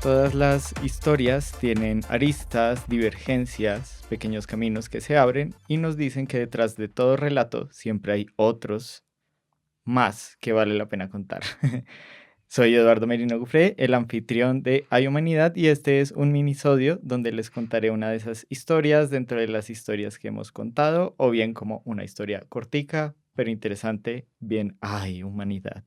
Todas las historias tienen aristas, divergencias, pequeños caminos que se abren y nos dicen que detrás de todo relato siempre hay otros más que vale la pena contar. Soy Eduardo Merino Gufré, el anfitrión de Hay Humanidad, y este es un minisodio donde les contaré una de esas historias dentro de las historias que hemos contado, o bien como una historia cortica, pero interesante, bien Hay Humanidad.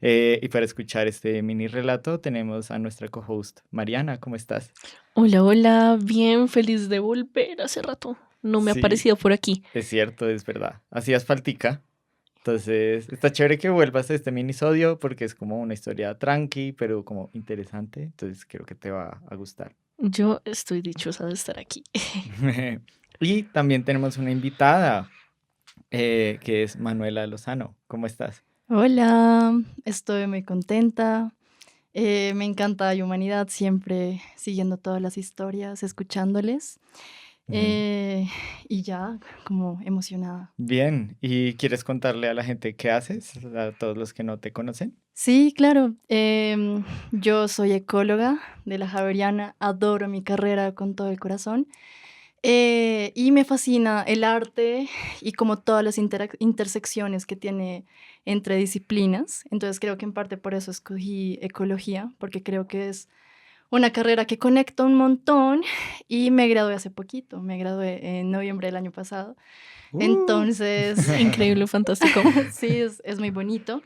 Y para escuchar este mini relato tenemos a nuestra co-host Mariana, ¿cómo estás? Hola, hola, bien feliz de volver. Hace rato no me ha Sí, aparecido por aquí. es cierto, es verdad. Hacías faltica. Entonces, está chévere que vuelvas a este minisodio porque es como una historia tranqui, pero como interesante. Entonces, creo que te va a gustar. Yo estoy dichosa de estar aquí. Y también tenemos una invitada, que es Manuela Lozano. ¿Cómo estás? Hola, estoy muy contenta. Me encanta Humanidad, siempre siguiendo todas las historias, escuchándoles. Ujú. eh, y ya, como emocionada. Bien, ¿y quieres contarle a la gente qué haces, a todos los que no te conocen? Sí, claro. Yo soy ecóloga de la Javeriana, adoro mi carrera con todo el corazón. Y me fascina el arte y como todas las intersecciones que tiene entre disciplinas. Entonces creo que en parte por eso escogí ecología, porque creo que es una carrera que conecta un montón y me gradué hace poquito, me gradué en noviembre del año pasado. Uh. Entonces, Increíble, fantástico. sí, es muy bonito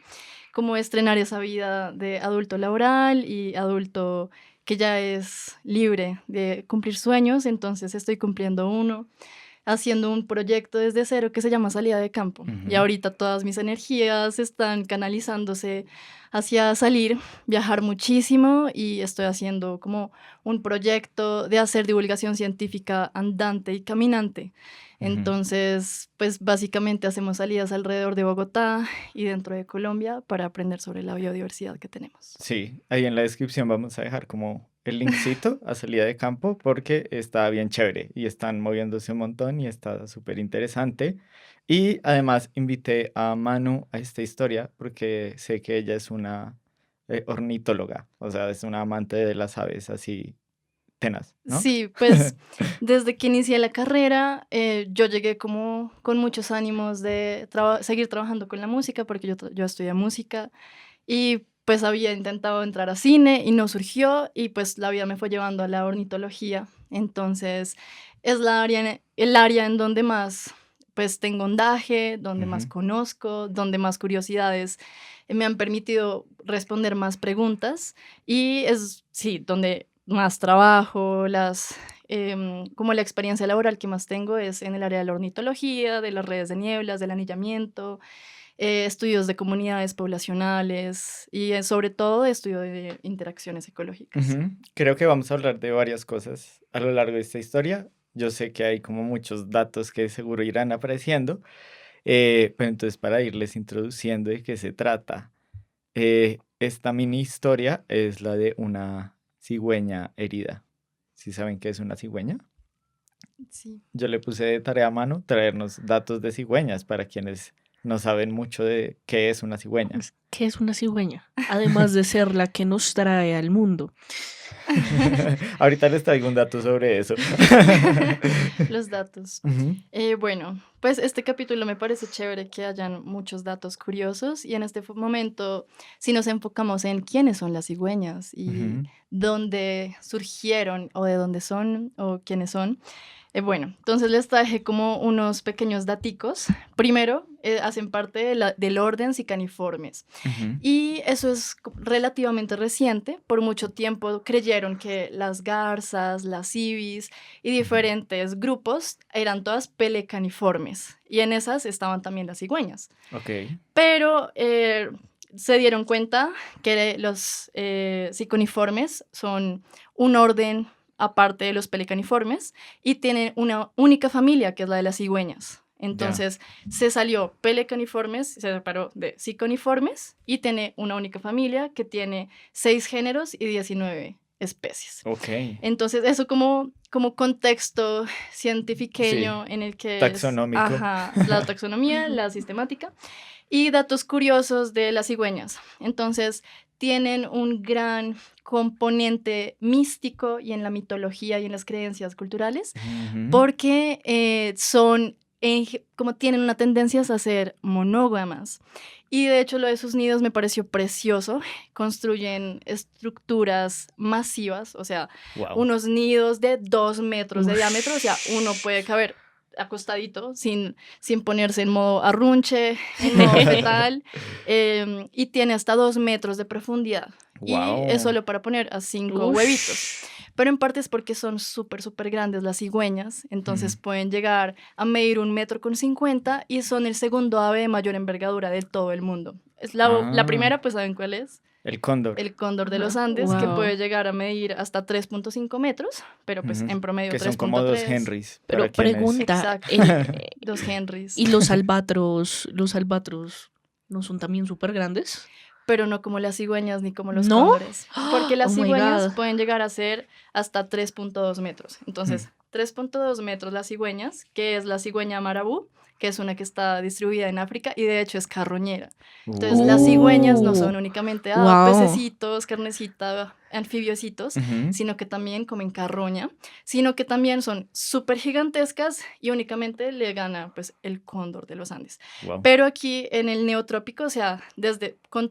como estrenar esa vida de adulto laboral y adulto que ya es libre de cumplir sueños. Entonces estoy cumpliendo uno, haciendo un proyecto desde cero que se llama Salida de Campo. Y Ujú. ahorita todas mis energías están canalizándose hacia salir, viajar muchísimo, y estoy haciendo como un proyecto de hacer divulgación científica andante y caminante. Ujú. Entonces, pues básicamente hacemos salidas alrededor de Bogotá y dentro de Colombia para aprender sobre la biodiversidad que tenemos. Sí, ahí en la descripción vamos a dejar como el linkcito a salida de campo porque está bien chévere y están moviéndose un montón y está súper interesante. Y además invité a Manu a esta historia porque sé que ella es una ornitóloga, o sea, es una amante de las aves así tenaz, ¿no? Sí, pues desde que inicié la carrera, yo llegué como con muchos ánimos de seguir trabajando con la música, porque yo estudié música y pues había intentado entrar a cine y no surgió, y pues la vida me fue llevando a la ornitología. Entonces es el área en donde más pues tengo ondaje, donde más Ujú. conozco, donde más curiosidades me han permitido responder más preguntas, y es, sí, donde más trabajo, como la experiencia laboral que más tengo es en el área de la ornitología, de las redes de nieblas, del anillamiento, estudios de comunidades poblacionales y sobre todo estudio de interacciones ecológicas. Ujú. Creo que vamos a hablar de varias cosas a lo largo de esta historia. Yo sé que hay como muchos datos que seguro irán apareciendo. Pero entonces para irles introduciendo de qué se trata, esta mini historia es la de una cigüeña herida. ¿Sí saben qué es una cigüeña? Sí. Yo le puse de tarea a mano traernos datos de cigüeñas para quienes no saben mucho de qué es una cigüeña. ¿Qué es una cigüeña? Además de ser la que nos trae al mundo. Ahorita les traigo un dato sobre eso. Los datos. Ujú. Bueno, pues este capítulo me parece chévere que hayan muchos datos curiosos, y en este momento, si nos enfocamos en quiénes son las cigüeñas y Ujú. dónde surgieron o de dónde son o quiénes son. Bueno, entonces les traje como unos pequeños daticos. Primero, hacen parte del orden Sicaniformes. Ujú. Y eso es relativamente reciente. Por mucho tiempo creyeron que las garzas, las ibis y Ujú. diferentes grupos eran todas pelecaniformes. Y en esas estaban también las cigüeñas. Ok. Pero se dieron cuenta que los siconiformes son un orden aparte de los pelecaniformes y tienen una única familia, que es la de las cigüeñas. Ya. Entonces se salió pelecaniformes, se separó de siconiformes y tiene una única familia que tiene 6 géneros y 19 especies. Ok. Entonces eso como contexto Sí. cientifiqueño en el que es, Taxonómico. ajá, la taxonomía, la sistemática y datos curiosos de las cigüeñas. Entonces, tienen un gran componente místico y en la mitología y en las creencias culturales, porque como tienen una tendencia a ser monógamas. Y de hecho lo de sus nidos me pareció precioso. Construyen estructuras masivas, o sea, Wow. unos nidos de 2 metros de Uf. diámetro, o sea, uno puede caber acostadito, sin ponerse en modo arrunche, en modo fetal, y tiene hasta 2 metros de profundidad. Y es Wow. solo para poner a 5 Uf. huevitos. Pero en parte es porque son súper, súper grandes las cigüeñas, entonces pueden llegar a medir 1,50 m y son el segundo ave de mayor envergadura de todo el mundo. Es la primera, pues ¿saben cuál es? El cóndor. El cóndor de los Ajá. Andes, que Wow. puede llegar a medir hasta 3,5 metros, pero pues en promedio Que 3,3. son como 2 Henrys. Pero para quienes- pregunta, Exacto. el- 2 Henrys. ¿y los albatros no son también súper grandes? Pero no como las cigüeñas ni como los ¿No? cóndores. Porque las Oh my cigüeñas God. pueden llegar a ser hasta 3,2 metros. Entonces, 3,2 metros las cigüeñas, que es la cigüeña marabú, que es una que está distribuida en África y de hecho es carroñera. Entonces, las cigüeñas no son únicamente Wow. pececitos, carnecita, anfibiositos, sino que también comen carroña, sino que también son súper gigantescas y únicamente le gana pues el cóndor de los Andes. Wow. Pero aquí en el neotrópico, o sea,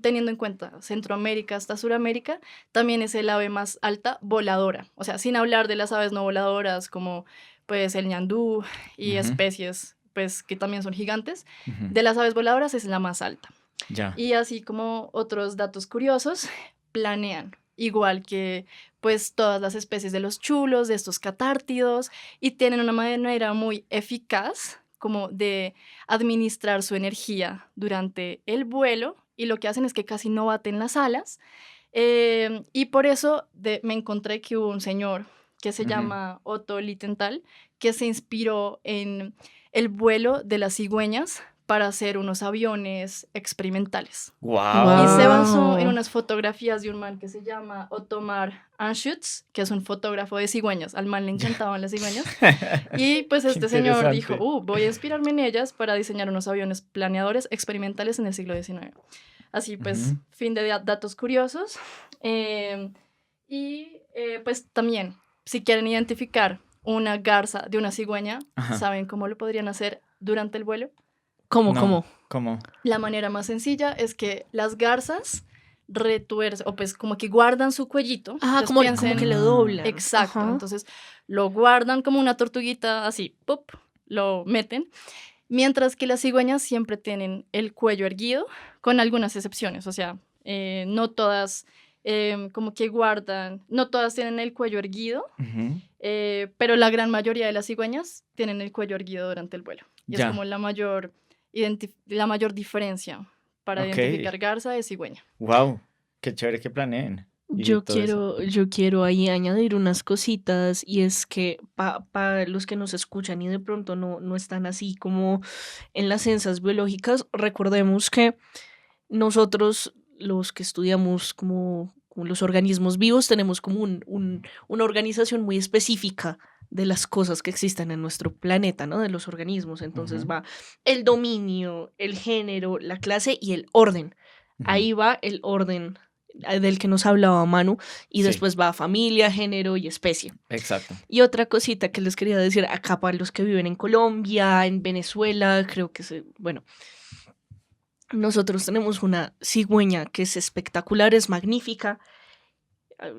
teniendo en cuenta Centroamérica hasta Suramérica, también es el ave más alta voladora. O sea, sin hablar de las aves no voladoras como pues el ñandú y especies pues que también son gigantes. De las aves voladoras es la más alta. Ya. Y así como otros datos curiosos, planean, igual que pues todas las especies de los chulos, de estos catártidos, y tienen una manera muy eficaz como de administrar su energía durante el vuelo, y lo que hacen es que casi no baten las alas, y por eso me encontré que hubo un señor que se llama Otto Littenthal, que se inspiró en el vuelo de las cigüeñas para hacer unos aviones experimentales. Wow. Y se basó Wow. en unas fotografías de un man que se llama Ottomar Anschutz, que es un fotógrafo de cigüeñas. Al man le encantaban las cigüeñas. Y pues este señor dijo, voy a inspirarme en ellas para diseñar unos aviones planeadores experimentales en el siglo XIX. Así pues, fin de datos curiosos. Pues también, si quieren identificar una garza de una cigüeña, ¿saben cómo lo podrían hacer durante el vuelo? ¿Cómo, No. cómo? ¿Cómo? La manera más sencilla es que las garzas retuercen, o pues como que guardan su cuellito. Ah, Entonces como que lo doblan. Exacto. Ajá. Entonces lo guardan como una tortuguita, así, ¡pop!, lo meten. Mientras que las cigüeñas siempre tienen el cuello erguido, con algunas excepciones. O sea, no todas como que guardan, no todas tienen el cuello erguido, pero la gran mayoría de las cigüeñas tienen el cuello erguido durante el vuelo. Y es como la mayor diferencia para identificar garza de cigüeña. Wow, qué chévere que planeen. Yo quiero ahí añadir unas cositas, y es que para los que nos escuchan y de pronto no están así como en las ciencias biológicas, recordemos que nosotros, los que estudiamos como los organismos vivos, tenemos como una organización muy específica de las cosas que existen en nuestro planeta, ¿no? De los organismos. Entonces va el dominio, el género, la clase y el orden. Ahí va el orden del que nos hablaba Manu, y después va familia, género y especie. Exacto. Y otra cosita que les quería decir acá para los que viven en Colombia, en Venezuela, creo que bueno, nosotros tenemos una cigüeña que es espectacular, es magnífica,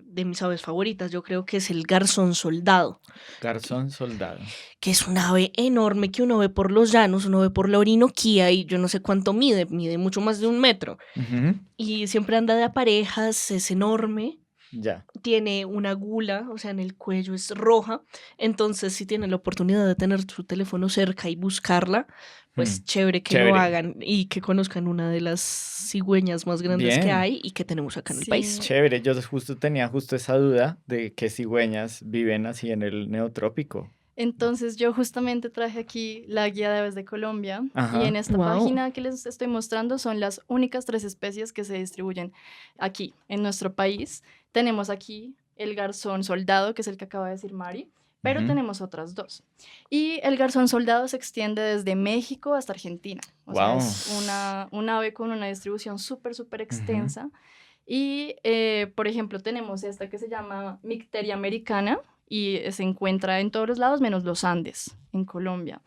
de mis aves favoritas. Yo creo que es el garzón soldado. Garzón soldado. Que es un ave enorme que uno ve por los llanos, uno ve por la Orinoquía, y yo no sé cuánto mide mucho más de 1 metro. Y siempre anda de a parejas, es enorme. Ya. Tiene una gula, o sea, en el cuello es roja. Entonces, si tienen la oportunidad de tener su teléfono cerca y buscarla, pues chévere que lo hagan y que conozcan una de las cigüeñas más grandes que hay y que tenemos acá en el país. Chévere, yo tenía esa duda de que cigüeñas viven así en el neotrópico. Entonces yo justamente traje aquí la guía de aves de Colombia. Y en esta página que les estoy mostrando son las únicas 3 especies que se distribuyen aquí en nuestro país. Tenemos aquí el garzón soldado, que es el que acaba de decir Mari, pero tenemos otras 2. Y el garzón soldado se extiende desde México hasta Argentina. O sea, es una ave con una distribución súper extensa. Y, por ejemplo, tenemos esta que se llama Micteria americana y se encuentra en todos los lados menos los Andes, en Colombia.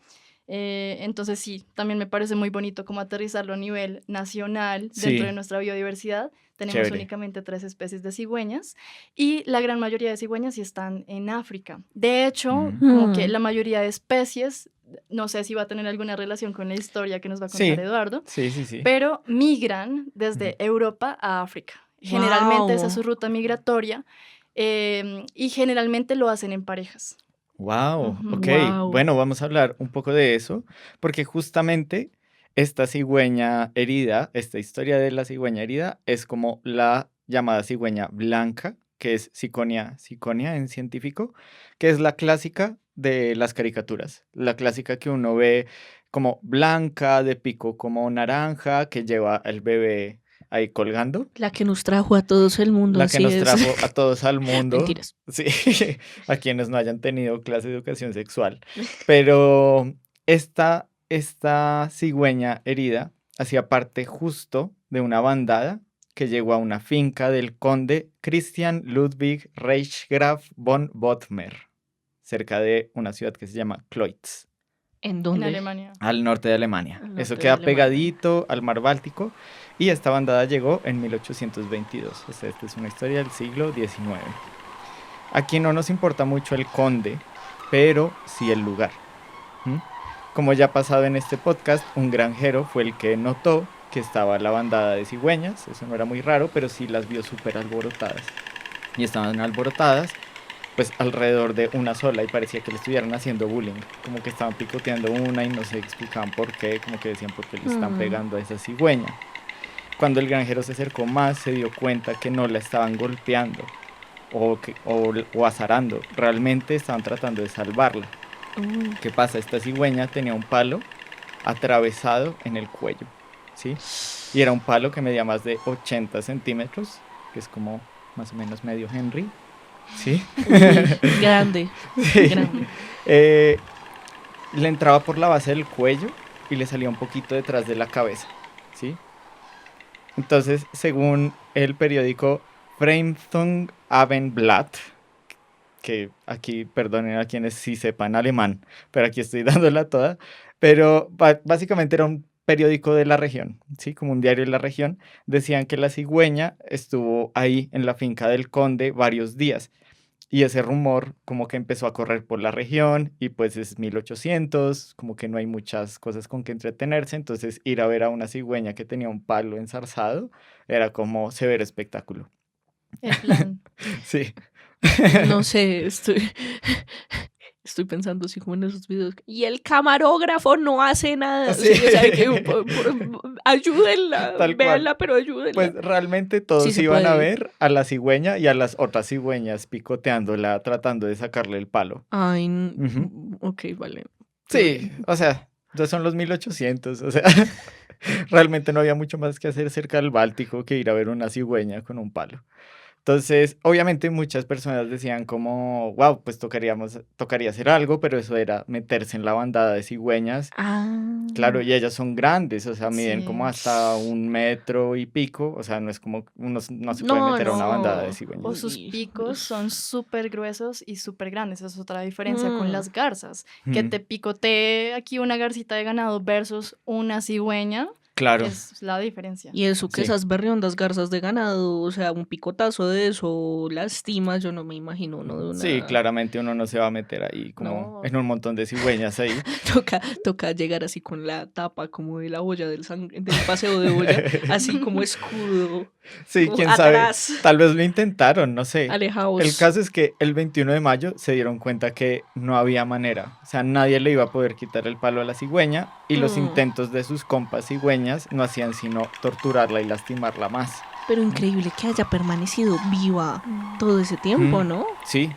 Entonces sí, también me parece muy bonito como aterrizarlo a nivel nacional dentro de Sí, nuestra biodiversidad. Tenemos chévere. únicamente 3 especies de cigüeñas y la gran mayoría de cigüeñas sí están en África. De hecho, Mm. como que Mm, la mayoría de especies, no sé si va a tener alguna relación con la historia que nos va a contar Sí, Eduardo, sí, sí, sí. pero migran Ujú. desde Europa a África. Generalmente esa es wow. su ruta migratoria y generalmente lo hacen en parejas. Wow, Ujú. ok. Wow. Bueno, vamos a hablar un poco de eso, porque justamente esta cigüeña herida, esta historia de la cigüeña herida, es como la llamada cigüeña blanca, que es ciconia en científico, que es la clásica de las caricaturas, la clásica que uno ve como blanca, de pico como naranja, que lleva el bebé ahí colgando. La que nos trajo a todos el mundo, La que así nos es. trajo a todos al mundo, Mentiras. sí, a quienes no hayan tenido clase de educación sexual. Pero esta cigüeña herida hacía parte justo de una bandada que llegó a una finca del conde Christian Ludwig Reichsgraf von Bothmer, cerca de una ciudad que se llama Cloitz, ¿En En dónde? Alemania. al norte de Alemania. Al Eso norte de queda Alemania. pegadito al mar Báltico y esta bandada llegó en 1822. O sea, esta es una historia del siglo XIX. Aquí no nos importa mucho el conde, pero sí el lugar. ¿M? Como ya ha pasado en este podcast, un granjero fue el que notó que estaba la bandada de cigüeñas. Eso no era muy raro, pero sí las vio súper alborotadas. Y estaban alborotadas pues alrededor de una sola y parecía que le estuvieran haciendo bullying, como que estaban picoteando una y no se explicaban por qué, como que decían por qué le están Mm, pegando a esa cigüeña. Cuando el granjero se acercó más, se dio cuenta que no la estaban golpeando o azarando, realmente estaban tratando de salvarla. uy. ¿Qué pasa? Esta cigüeña tenía un palo atravesado en el cuello, ¿sí? Y era un palo que medía más de 80 centímetros, que es como más o menos medio Henry, ¿sí? Uy, grande, Sí. grande. Eh, Le entraba por la base del cuello y le salía un poquito detrás de la cabeza, ¿sí? Entonces, según el periódico Fremdung Abendblatt, que aquí, perdonen a quienes sí sepan alemán, pero aquí estoy dándola toda, pero básicamente era un periódico de la región, ¿sí? Como un diario de la región, decían que la cigüeña estuvo ahí en la finca del conde varios días y ese rumor como que empezó a correr por la región y pues es 1800, como que no hay muchas cosas con que entretenerse, entonces ir a ver a una cigüeña que tenía un palo enzarzado era como severo espectáculo. El plan. Sí. No sé, estoy pensando así como en esos videos. Y el camarógrafo no hace nada. Sí, Sí, o sea, que ayúdenla, tal cual. véanla, pero Pues ayúdenla. realmente Sí todos se iban a puede. ver a la cigüeña y a las otras cigüeñas picoteándola, tratando de sacarle el palo. Ay, Ujú. ok, vale. Todo Sí, bien. o sea, ya son los 1800, o sea, realmente no había mucho más que hacer cerca del Báltico que ir a ver una cigüeña con un palo. Entonces, obviamente muchas personas decían como, wow, pues tocaría hacer algo, pero eso era meterse en la bandada de cigüeñas. Claro, Ah, y ellas son grandes, o sea, miden como Sí. hasta 1 metro y pico, o sea, no es como uno no se puede no, meter a una bandada de no. O cigüeñas. sus Uy, picos son súper gruesos y súper grandes. Esa es otra diferencia con mm. las garzas. Que Mm, te picotee aquí una garcita de ganado versus una cigüeña claro, es la diferencia. Y eso que sí. esas berriondas garzas de ganado, o sea, un picotazo de eso lastima, yo no me imagino uno de Sí, una. claramente uno no se va a meter ahí como No, en un montón de cigüeñas ahí. toca llegar así con la tapa como de la olla del paseo de olla, así como escudo, Sí, como quién sabe, atrás, tal vez lo intentaron, no sé. El alejaos. caso es que el 21 de mayo se dieron cuenta que no había manera, o sea, nadie le iba a poder quitar el palo a la cigüeña y los Mm, intentos de sus compas cigüeñas no hacían sino torturarla y lastimarla más. pero ¿M? increíble que haya permanecido viva Mm. todo ese tiempo, Mm, ¿no? sí,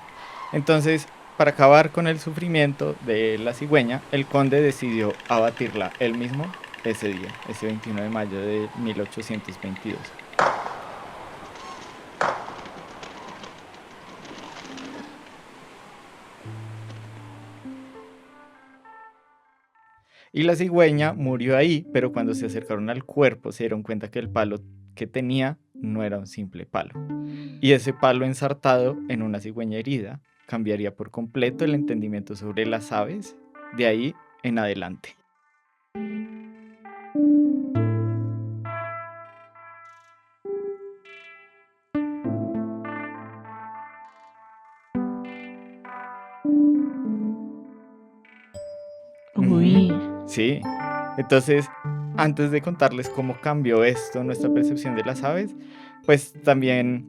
entonces, para acabar con el sufrimiento de la cigüeña, el conde decidió abatirla él mismo ese día, ese 21 de mayo de 1822. Y la cigüeña murió ahí, pero cuando se acercaron al cuerpo se dieron cuenta que el palo que tenía no era un simple palo. Y ese palo ensartado en una cigüeña herida cambiaría por completo el entendimiento sobre las aves de ahí en adelante. Uy. Sí, entonces antes de contarles cómo cambió esto nuestra percepción de las aves, pues también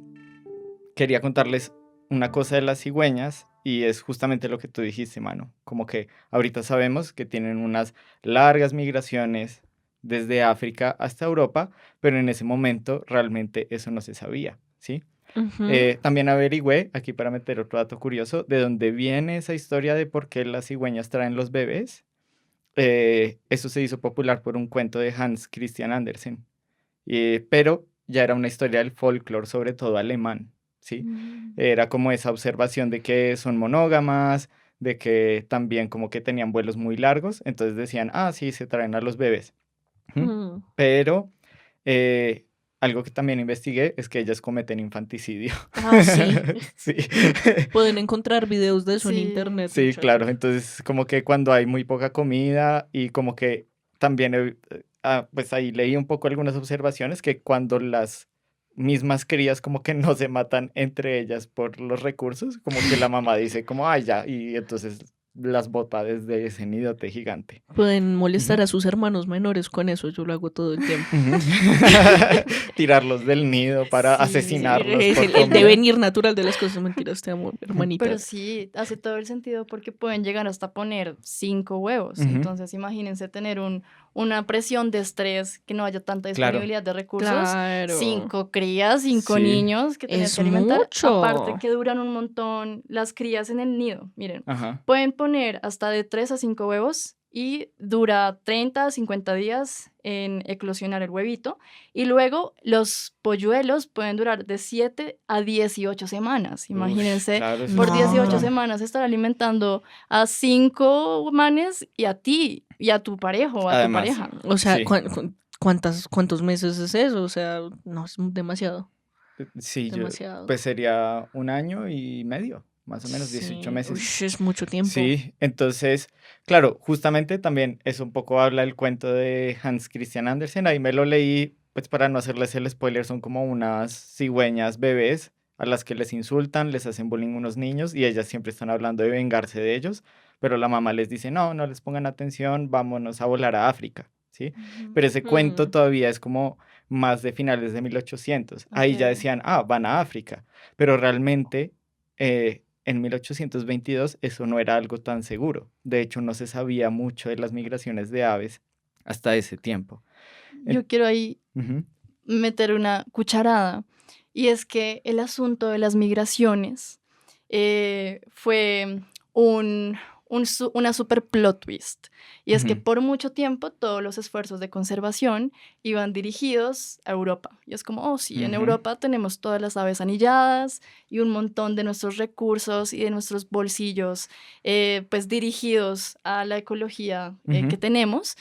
quería contarles una cosa de las cigüeñas y es justamente lo que tú dijiste, Manu, como que ahorita sabemos que tienen unas largas migraciones desde África hasta Europa, pero en ese momento realmente eso no se sabía, ¿sí? También averigüé, aquí para meter otro dato curioso, de dónde viene esa historia de por qué las cigüeñas traen los bebés. Eso se hizo popular por un cuento de Hans Christian Andersen, pero ya era una historia del folclore, sobre todo alemán, ¿sí? Era como esa observación de que son monógamas, de que también como que tenían vuelos muy largos, entonces decían, ah, sí, se traen a los bebés. Pero eh, algo que también investigué es que ellas cometen infanticidio. Ah, sí. Sí. Pueden encontrar videos de eso en Sí. internet. Sí, muchachos. claro, entonces como que cuando hay muy poca comida y como que también, pues ahí leí un poco algunas observaciones que cuando las mismas crías como que no se matan entre ellas por los recursos, como que la mamá dice como, ay, ya, y entonces las bota desde ese nidote gigante. Pueden molestar Ujú. a sus hermanos menores con eso. Yo lo hago todo el tiempo. Ujú. Tirarlos del nido para Sí. asesinarlos Es por el comida. devenir natural de las cosas. Mentiras, te amo, hermanita. Pero sí, hace todo el sentido porque pueden llegar hasta poner 5 huevos. Ujú. Entonces, imagínense tener una presión de estrés, que no haya tanta Claro. disponibilidad de recursos. Claro. 5 crías, 5 Sí. niños que tener Es que alimentar. mucho. Aparte que duran un montón las crías en el nido. Miren, Ajá. pueden poner hasta de 3 a 5 huevos y dura 30 a 50 días en eclosionar el huevito. Y luego los polluelos pueden durar de 7 a 18 semanas. Imagínense, Claro, eso por es un 18 montón. semanas estar alimentando a 5 manes y a ti y a tu pareja o a Además, tu pareja. O sea, sí. ¿cuántos meses es eso? O sea, no, es demasiado. Sí, Demasiado. pues sería 1 año y medio, más o menos 18 Sí. meses. Ush, es mucho tiempo. Sí, entonces, claro, justamente también eso un poco habla el cuento de Hans Christian Andersen, ahí me lo leí, pues para no hacerles el spoiler, son como unas cigüeñas bebés a las que les insultan, les hacen bullying unos niños y ellas siempre están hablando de vengarse de ellos, pero la mamá les dice, no, no les pongan atención, vámonos a volar a África, ¿sí? Pero ese cuento todavía es como más de finales de 1800. Ahí ya Ok. decían, ah, van a África, pero realmente en 1822 eso no era algo tan seguro. De hecho, no se sabía mucho de las migraciones de aves hasta ese tiempo. Yo quiero ahí Ujú, meter una cucharada y es que el asunto de las migraciones fue una super plot twist. Y es que ujú, por mucho tiempo todos los esfuerzos de conservación iban dirigidos a Europa. Y es como, oh sí, en ujú, Europa tenemos todas las aves anilladas y un montón de nuestros recursos y de nuestros bolsillos pues dirigidos a la ecología ujú. que tenemos,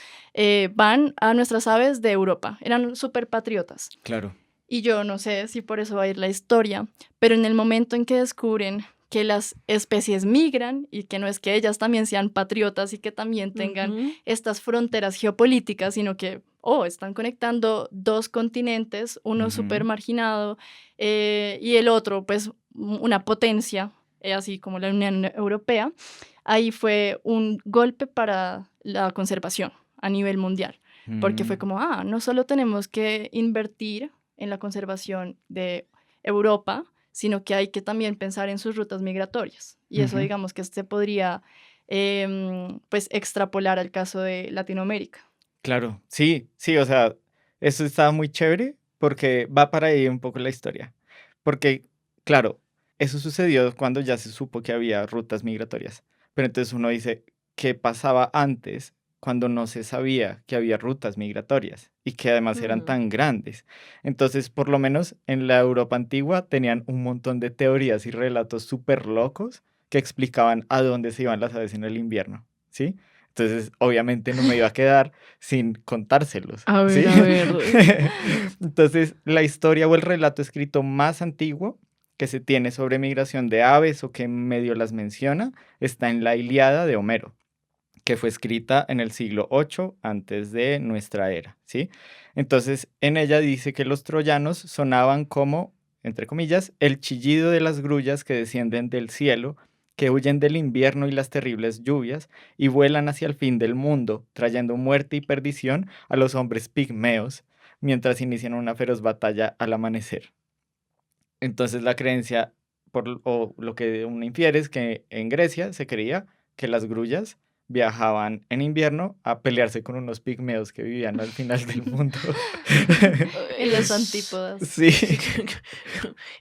van a nuestras aves de Europa. Eran súper patriotas. Claro. Y yo no sé si por eso va a ir la historia, pero en el momento en que descubren que las especies migran y que no es que ellas también sean patriotas y que también tengan Ujú. estas fronteras geopolíticas, sino que, oh, están conectando 2 continentes, uno Ujú, súper marginado y el otro, pues, una potencia, así como la Unión Europea. Ahí fue un golpe para la conservación a nivel mundial, porque fue mm, como, ah, no solo tenemos que invertir en la conservación de Europa, sino que hay que también pensar en sus rutas migratorias. Y eso ujú. digamos que se podría pues extrapolar al caso de Latinoamérica. Claro, sí, sí, o sea, eso está muy chévere porque va para ahí un poco la historia. Porque, claro, eso sucedió cuando ya se supo que había rutas migratorias. Pero entonces uno dice, ¿qué pasaba antes cuando no se sabía que había rutas migratorias y que además eran Mm. tan grandes? Entonces, por lo menos en la Europa antigua tenían un montón de teorías y relatos súper locos que explicaban a dónde se iban las aves en el invierno, ¿sí? Entonces, obviamente no me iba a quedar sin contárselos, A ¿sí? ver, a ver. Entonces, la historia o el relato escrito más antiguo que se tiene sobre migración de aves o que medio las menciona está en la Ilíada de Homero, que fue escrita en el siglo VIII antes de nuestra era, ¿sí? Entonces, en ella dice que los troyanos sonaban como, entre comillas, el chillido de las grullas que descienden del cielo, que huyen del invierno y las terribles lluvias, y vuelan hacia el fin del mundo, trayendo muerte y perdición a los hombres pigmeos, mientras inician una feroz batalla al amanecer. Entonces la creencia, o lo que uno infiere es que en Grecia se creía que las grullas viajaban en invierno a pelearse con unos pigmeos que vivían al final del mundo. En las Es antípodas. Sí,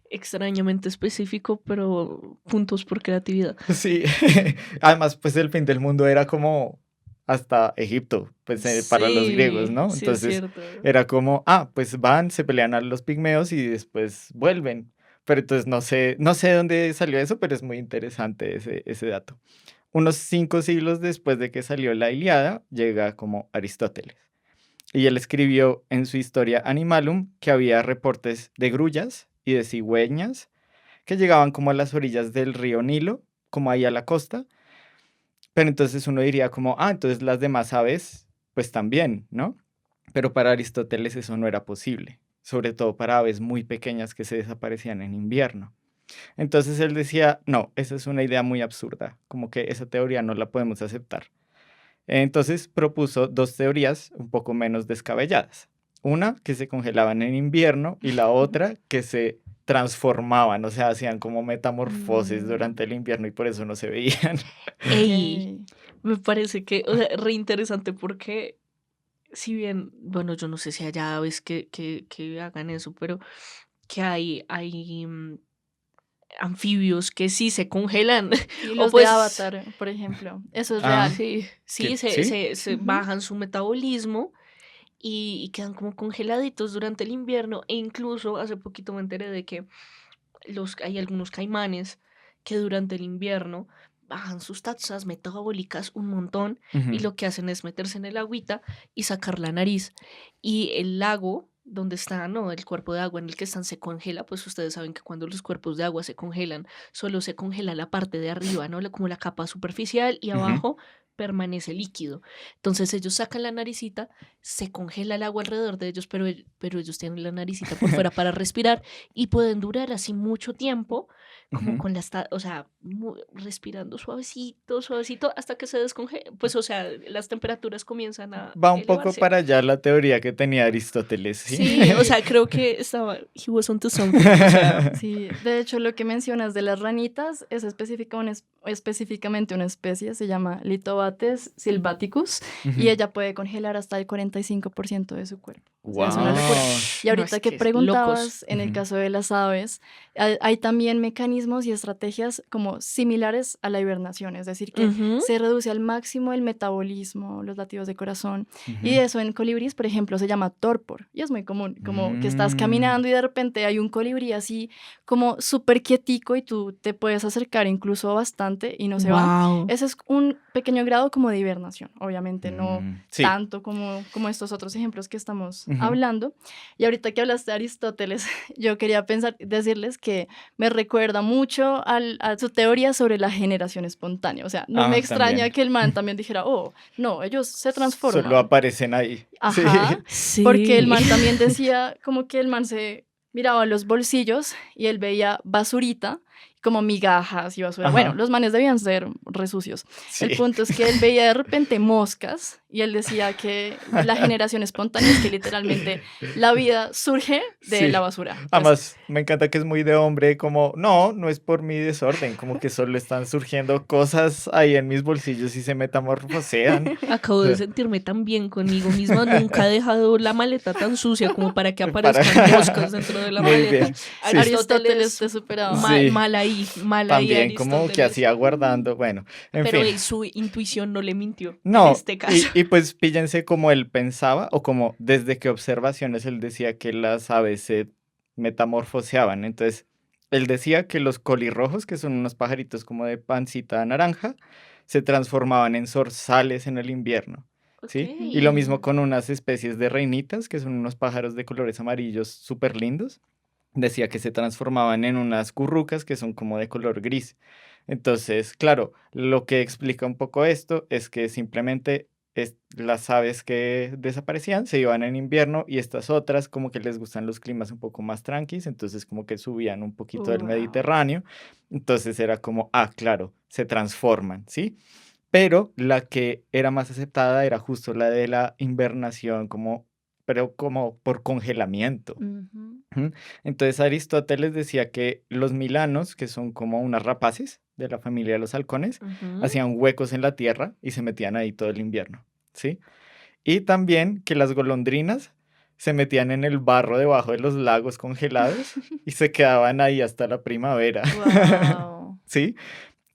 extrañamente específico, pero puntos por creatividad. sí. Además, pues el fin del mundo era como hasta Egipto, pues para los griegos, Sí, ¿no? sí es Entonces cierto. era como, pues van, se pelean a los pigmeos y después vuelven. Pero entonces no sé de dónde salió eso, pero es muy interesante ese dato. Unos 5 siglos después de que salió la Ilíada, llega como Aristóteles. Y él escribió en su Historia Animalum que había reportes de grullas y de cigüeñas que llegaban como a las orillas del río Nilo, como ahí a la costa. Pero entonces uno diría como, entonces las demás aves, pues también, ¿no? Pero para Aristóteles eso no era posible, sobre todo para aves muy pequeñas que se desaparecían en invierno. Entonces él decía, no, esa es una idea muy absurda, como que esa teoría no la podemos aceptar. Entonces propuso 2 teorías un poco menos descabelladas. Una que se congelaban en invierno y la otra que se transformaban, o sea, hacían como metamorfosis durante el invierno y por eso no se veían. Ey, Ok. me parece que, o sea, re interesante porque si bien, bueno, yo no sé si allá aves que hagan eso, pero que hay anfibios que sí se congelan. Y O los de pues, Avatar, por ejemplo, eso es Ah, real. sí, sí, se, ¿sí? se Ujú. bajan su metabolismo y quedan como congeladitos durante el invierno. E incluso hace poquito me enteré de que hay algunos caimanes que durante el invierno bajan sus tasas metabólicas un montón y Ujú, lo que hacen es meterse en el agüita y sacar la nariz. Y el lago donde está, ¿no? El cuerpo de agua en el que están se congela, pues ustedes saben que cuando los cuerpos de agua se congelan, solo se congela la parte de arriba, ¿no? Como la capa superficial y ujú. abajo permanece líquido. Entonces ellos sacan la naricita, se congela el agua alrededor de ellos, pero ellos tienen la naricita por fuera para respirar y pueden durar así mucho tiempo, como Ujú. con o sea, respirando suavecito, suavecito, hasta que se descongela. Pues, o sea, las temperaturas comienzan a Va un poco elevarse. para allá la teoría que tenía Aristóteles, ¿sí? Sí, o sea, creo que he was onto something, o sea, Sí, de hecho lo que mencionas de las ranitas es específicamente una especie, se llama Litobates sylvaticus y Ujú. ella puede congelar hasta el 45% de su cuerpo. O sea, es una locura. Wow. Y no, ahorita es que que locos. preguntabas en el Ujú. caso de las aves, hay también mecanismos y estrategias como similares a la hibernación, es decir, que Ujú. se reduce al máximo el metabolismo, los latidos de corazón, y Ujú. eso en colibríes, por ejemplo, se llama torpor y es muy común, como que estás Mm, caminando y de repente hay un colibrí así como súper quietico y tú te puedes acercar incluso bastante y no se va. Wow. Ese es un pequeño grado como de hibernación, obviamente no sí. tanto como estos otros ejemplos que estamos Ujú. hablando. Y ahorita que hablaste de Aristóteles, yo quería decirles que me recuerda mucho a su teoría sobre la generación espontánea. O sea, no me extraña También. que el man también dijera, oh, no, ellos se Solo transforman. aparecen ahí. Sí. Ajá, porque el Sí. man también decía como que el man se miraba los bolsillos y él veía basurita, como migajas y basura. Bueno, Ajá. los manes debían ser resucios. El Sí. punto es que él veía de repente moscas y él decía que la generación espontánea es que literalmente la vida surge de la Sí. basura. Pues, Además, me encanta que es muy de hombre, como, no es por mi desorden, como que solo están surgiendo cosas ahí en mis bolsillos y se metamorfosean. Acabo O de sea, sentirme tan bien conmigo misma. Nunca he dejado la maleta tan sucia como para que para... aparezcan moscas dentro de la Muy maleta. bien. Sí. Aristóteles Aristóteles, te superaba. Sí. mal ahí, También como que Aristóteles. hacía guardando, bueno, en Pero fin. su intuición no le mintió en No, este caso. y pues píllense como él pensaba o como desde qué observaciones él decía que las aves se metamorfoseaban. Entonces, Él decía que los colirrojos, que son unos pajaritos como de pancita naranja, se transformaban en zorzales en el invierno, Ok. ¿sí? Y lo mismo Mm. con unas especies de reinitas, que son unos pájaros de colores amarillos súper lindos. Decía que se transformaban en unas currucas que son como de color gris. Entonces, claro, lo que explica un poco esto es que simplemente las aves que desaparecían se iban en invierno y estas otras como que les gustan los climas un poco más tranquilos, entonces como que subían un poquito del Wow. Mediterráneo. Entonces era como, ah, claro, se transforman, ¿sí? Pero la que era más aceptada era justo la de la invernación, como, pero como por congelamiento. Ujú. Ujú. Entonces Aristóteles decía que los milanos, que son como unas rapaces de la familia de los halcones, Ujú. hacían huecos en la tierra y se metían ahí todo el invierno, ¿sí? Y también que las golondrinas se metían en el barro debajo de los lagos congelados y se quedaban ahí hasta la primavera, Wow. ¿sí?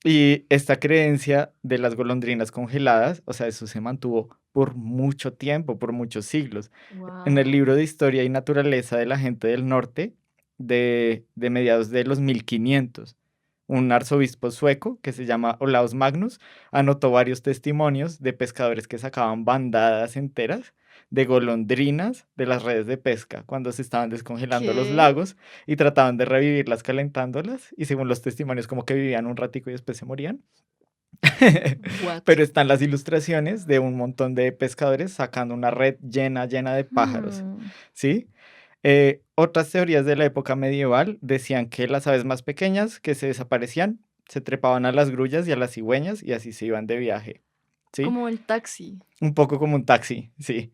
Y esta creencia de las golondrinas congeladas, o sea, eso se mantuvo por mucho tiempo, por muchos siglos. En el Wow. libro de Historia y Naturaleza de la gente del norte, de mediados de los 1500, un arzobispo sueco que se llama Olaus Magnus anotó varios testimonios de pescadores que sacaban bandadas enteras de golondrinas de las redes de pesca cuando se estaban descongelando los ¿Qué? lagos y trataban de revivirlas calentándolas y según los testimonios como que vivían un ratico y después se morían. What? Pero están las ilustraciones de un montón de pescadores sacando una red llena, llena de pájaros, Hmm. ¿sí? Otras teorías de la época medieval decían que las aves más pequeñas que se desaparecían se trepaban a las grullas y a las cigüeñas y así se iban de viaje, ¿sí? Como el taxi. Un poco como un taxi, sí.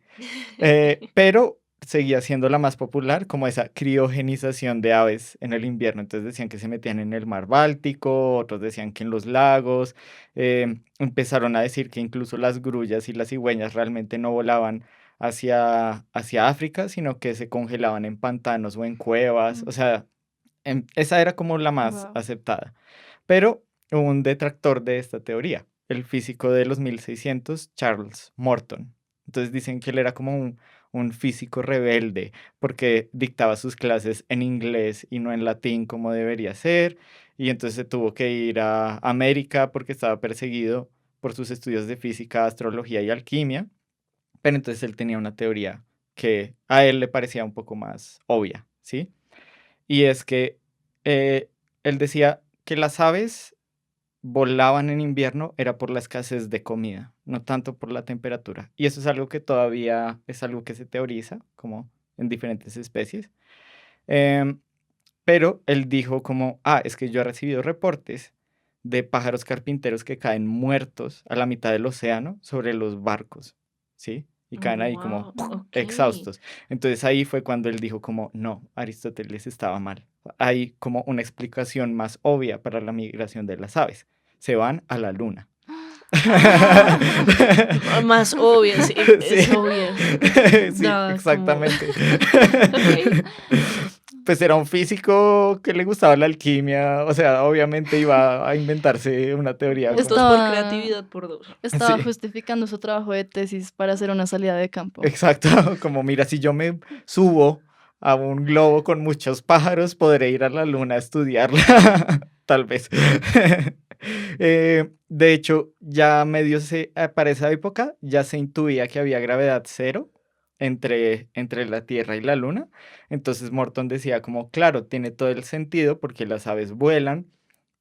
Pero seguía siendo la más popular como esa criogenización de aves en el invierno. Entonces decían que se metían en el mar Báltico, otros decían que en los lagos. Empezaron a decir que incluso las grullas y las cigüeñas realmente no volaban hacia África, sino que se congelaban en pantanos o en cuevas. O sea, esa era como la más Wow. aceptada. Pero hubo un detractor de esta teoría, el físico de los 1600, Charles Morton. Entonces dicen que él era como un físico rebelde porque dictaba sus clases en inglés y no en latín como debería ser. Y entonces se tuvo que ir a América porque estaba perseguido por sus estudios de física, astrología y alquimia. Pero entonces él tenía una teoría que a él le parecía un poco más obvia, ¿sí? Y es que eh, él decía que las aves volaban en invierno era por la escasez de comida, no tanto por la temperatura. Y eso es algo que todavía es algo que se teoriza, como en diferentes especies. Em, pero él dijo como, ah, es que yo he recibido reportes de pájaros carpinteros que caen muertos a la mitad del océano sobre los barcos, ¿sí? Y caen ahí como Wow. Ok. exhaustos. Entonces ahí fue cuando él dijo como, no, Aristóteles estaba mal. Hay como una explicación más obvia para la migración de las aves. Se van a la luna. Ah. Más obvio, sí, Sí, es obvio. sí, Da como. exactamente. Ok. Pues era un físico que le gustaba la alquimia, o sea, obviamente iba a inventarse una teoría Puntos como... por Estaba, creatividad por dos. estaba Sí, justificando su trabajo de tesis para hacer una salida de campo. exacto, como mira, si yo me subo a un globo con muchos pájaros, podré ir a la luna a estudiarla, tal vez. De hecho, ya para esa época ya se intuía que había gravedad cero entre la Tierra y la Luna. Entonces Morton decía como, claro, tiene todo el sentido porque las aves vuelan,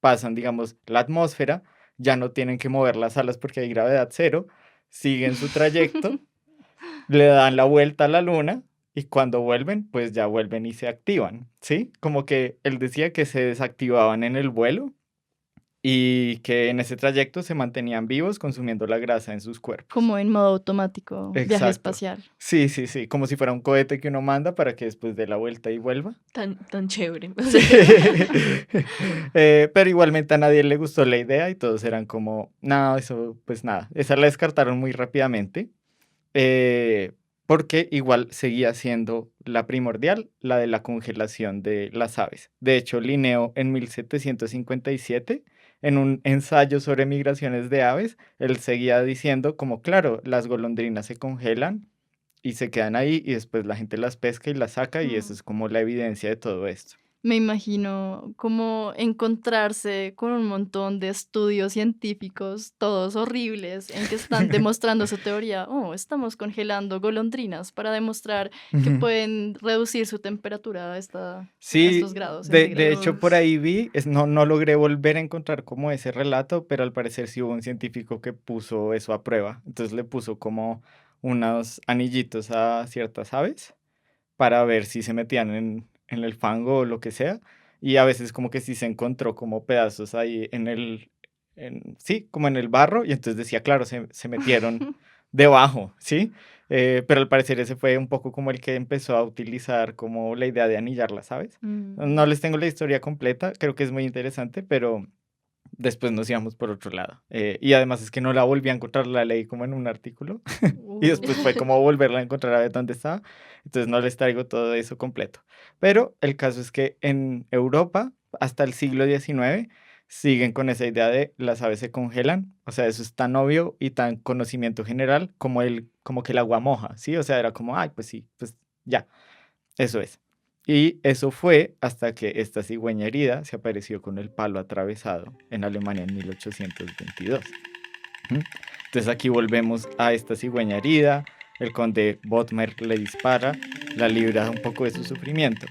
pasan, digamos, la atmósfera, ya no tienen que mover las alas porque hay gravedad cero, siguen su trayecto, le dan la vuelta a la Luna. Y cuando vuelven, pues ya vuelven y se activan, ¿sí? Como que él decía que se desactivaban en el vuelo y que en ese trayecto se mantenían vivos consumiendo la grasa en sus cuerpos. Como en modo automático, viaje Exacto. espacial. Sí, sí, sí, como si fuera un cohete que uno manda para que después dé la vuelta y vuelva. Tan chévere. O Sí. sea, Pero igualmente a nadie le gustó la idea y todos eran como, no, eso, pues nada, esa la descartaron muy rápidamente, eh, porque igual seguía siendo la primordial, la de la congelación de las aves. De hecho, Linneo en 1757, en un ensayo sobre migraciones de aves, él seguía diciendo como, claro, las golondrinas se congelan y se quedan ahí y después la gente las pesca y las saca y eso Mm. es como la evidencia de todo esto. Me imagino como encontrarse con un montón de estudios científicos, todos horribles, en que están demostrando su teoría. Oh, estamos congelando golondrinas para demostrar que Ujú. pueden reducir su temperatura a Sí, estos grados de hecho por centígrados. ahí vi, no logré volver a encontrar como ese relato, pero al parecer sí hubo un científico que puso eso a prueba. Entonces le puso como unos anillitos a ciertas aves para ver si se metían en el fango o lo que sea. Y a veces como que sí se encontró como pedazos ahí sí, como en el barro. Y entonces decía, claro, se metieron debajo, ¿sí? Pero al parecer ese fue un poco como el que empezó a utilizar como la idea de anillarlas, ¿sabes? No Mm. les tengo la historia completa, creo que es muy interesante, pero después nos íbamos por otro lado. Y además es que no la volví a encontrar, la leí como en un artículo y después fue Uh. como volverla a encontrar a ver dónde estaba. Entonces no les traigo todo eso completo. Pero el caso es que en Europa, hasta el siglo XIX, siguen con esa idea de las aves se congelan. O sea, eso es tan obvio y tan conocimiento general como como que el agua moja, ¿sí? O sea, era como, ay, pues sí, pues ya, eso es. Y eso fue hasta que esta cigüeña herida se apareció con el palo atravesado en Alemania en 1822. Ujú. Entonces aquí volvemos a esta cigüeña herida, el conde Bodmer le dispara, la libra un poco de su sufrimiento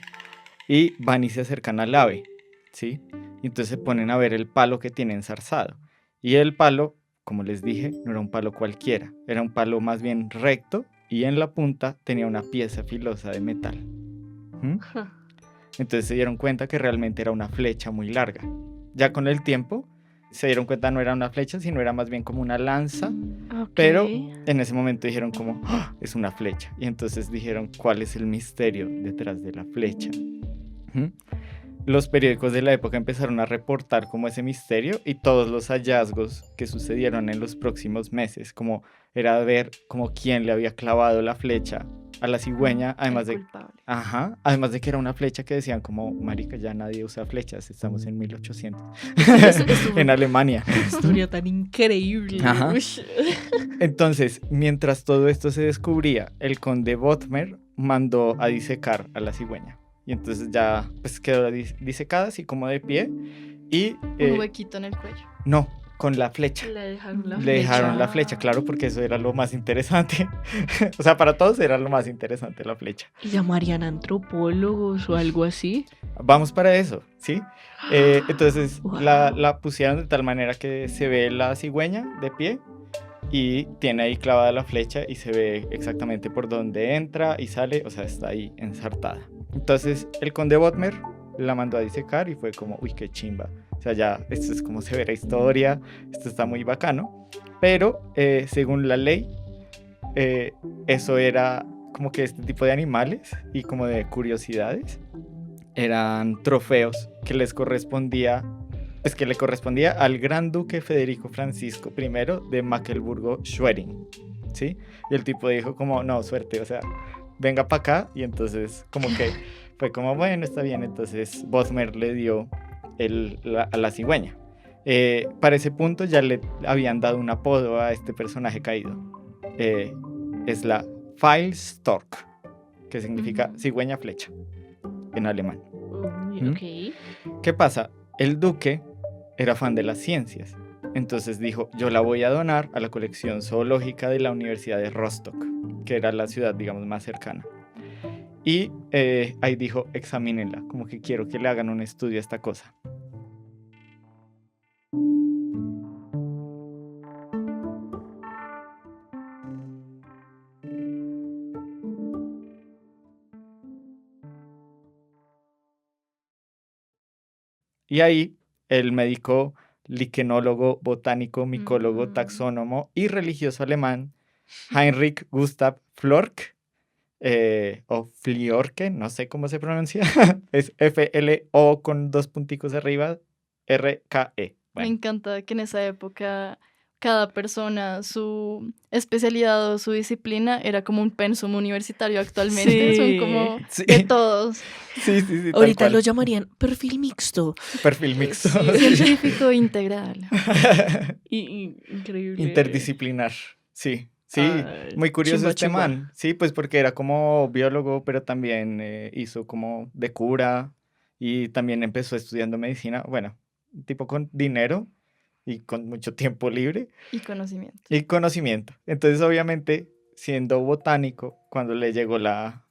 y van y se acercan al ave, ¿sí? Y entonces se ponen a ver el palo que tiene enzarzado. Y el palo, como les dije, no era un palo cualquiera, era un palo más bien recto y en la punta tenía una pieza filosa de metal. ¿Mm? Entonces se dieron cuenta que realmente era una flecha muy larga. Ya con el tiempo se dieron cuenta no era una flecha, sino era más bien como una lanza, Ok. pero en ese momento dijeron como, "Ah, es una flecha". Y entonces dijeron, ¿cuál es el misterio detrás de la flecha? Ujú. Los periódicos de la época empezaron a reportar como ese misterio y todos los hallazgos que sucedieron en los próximos meses, como era ver como quién le había clavado la flecha a la cigüeña, El además de, culpable. ajá, además de que era una flecha que decían como, marica, ya nadie usa flechas, estamos en 1800, en Esto, Alemania. qué historia tan increíble. Ajá. Ush. Entonces, mientras todo esto se descubría, el conde Bodmer mandó a disecar a la cigüeña. Y entonces ya pues quedó disecada así como de pie. Y Un huequito en el cuello. no, con la flecha. Le dejaron la Le dejaron la flecha. flecha, claro, porque eso era lo más interesante. O sea, para todos era lo más interesante la flecha. ¿Y llamarían antropólogos o algo así? Vamos para eso, ¿sí? Entonces Wow. la pusieron de tal manera que se ve la cigüeña de pie y tiene ahí clavada la flecha y se ve exactamente por dónde entra y sale, o sea, está ahí ensartada. Entonces el conde Bodmer la mandó a disecar y fue como, uy, qué chimba. O sea, ya, esto es como se ve la historia, esto está muy bacano, pero según la ley, eh, eso era como que este tipo de animales y como de curiosidades eran trofeos que les correspondía, pues que le correspondía al gran duque Federico Francisco I de Mecklemburgo-Schwerin, ¿sí? Y el tipo dijo como, no, suerte, o sea, venga para acá, y entonces como que fue como, bueno, está bien, entonces Bodmer le dio a la cigüeña. Para ese punto ya le habían dado un apodo a este personaje caído. Eh, es la Filstork, que significa cigüeña flecha en alemán. Uy, ¿Mm? ok. ¿Qué pasa? El duque era fan de las ciencias, entonces dijo, yo la voy a donar a la colección zoológica de la Universidad de Rostock, que era la ciudad, digamos, más cercana. Y ahí dijo, examínenla, como que quiero que le hagan un estudio a esta cosa. Y ahí el médico, liquenólogo, botánico, micólogo, taxónomo y religioso alemán Heinrich Gustav Florck, o Fliorke, no sé cómo se pronuncia, es F-L-O con dos punticos arriba, R-K-E. Me Bueno, encanta que en esa época cada persona, su especialidad o su disciplina era como un pensum universitario actualmente. Son Sí. como sí, de todos. sí, sí, sí, tal Ahorita lo cual. llamarían perfil mixto. Perfil mixto. Sí. Sí. Científico integral. Increíble. Interdisciplinar, sí. Sí, Ah, muy curioso chimba, este chimba. man, sí, pues porque era como biólogo, pero también hizo como de cura y también empezó estudiando medicina, bueno, tipo con dinero y con mucho tiempo libre Y conocimiento. y conocimiento. Entonces, obviamente, siendo botánico, cuando le llegó la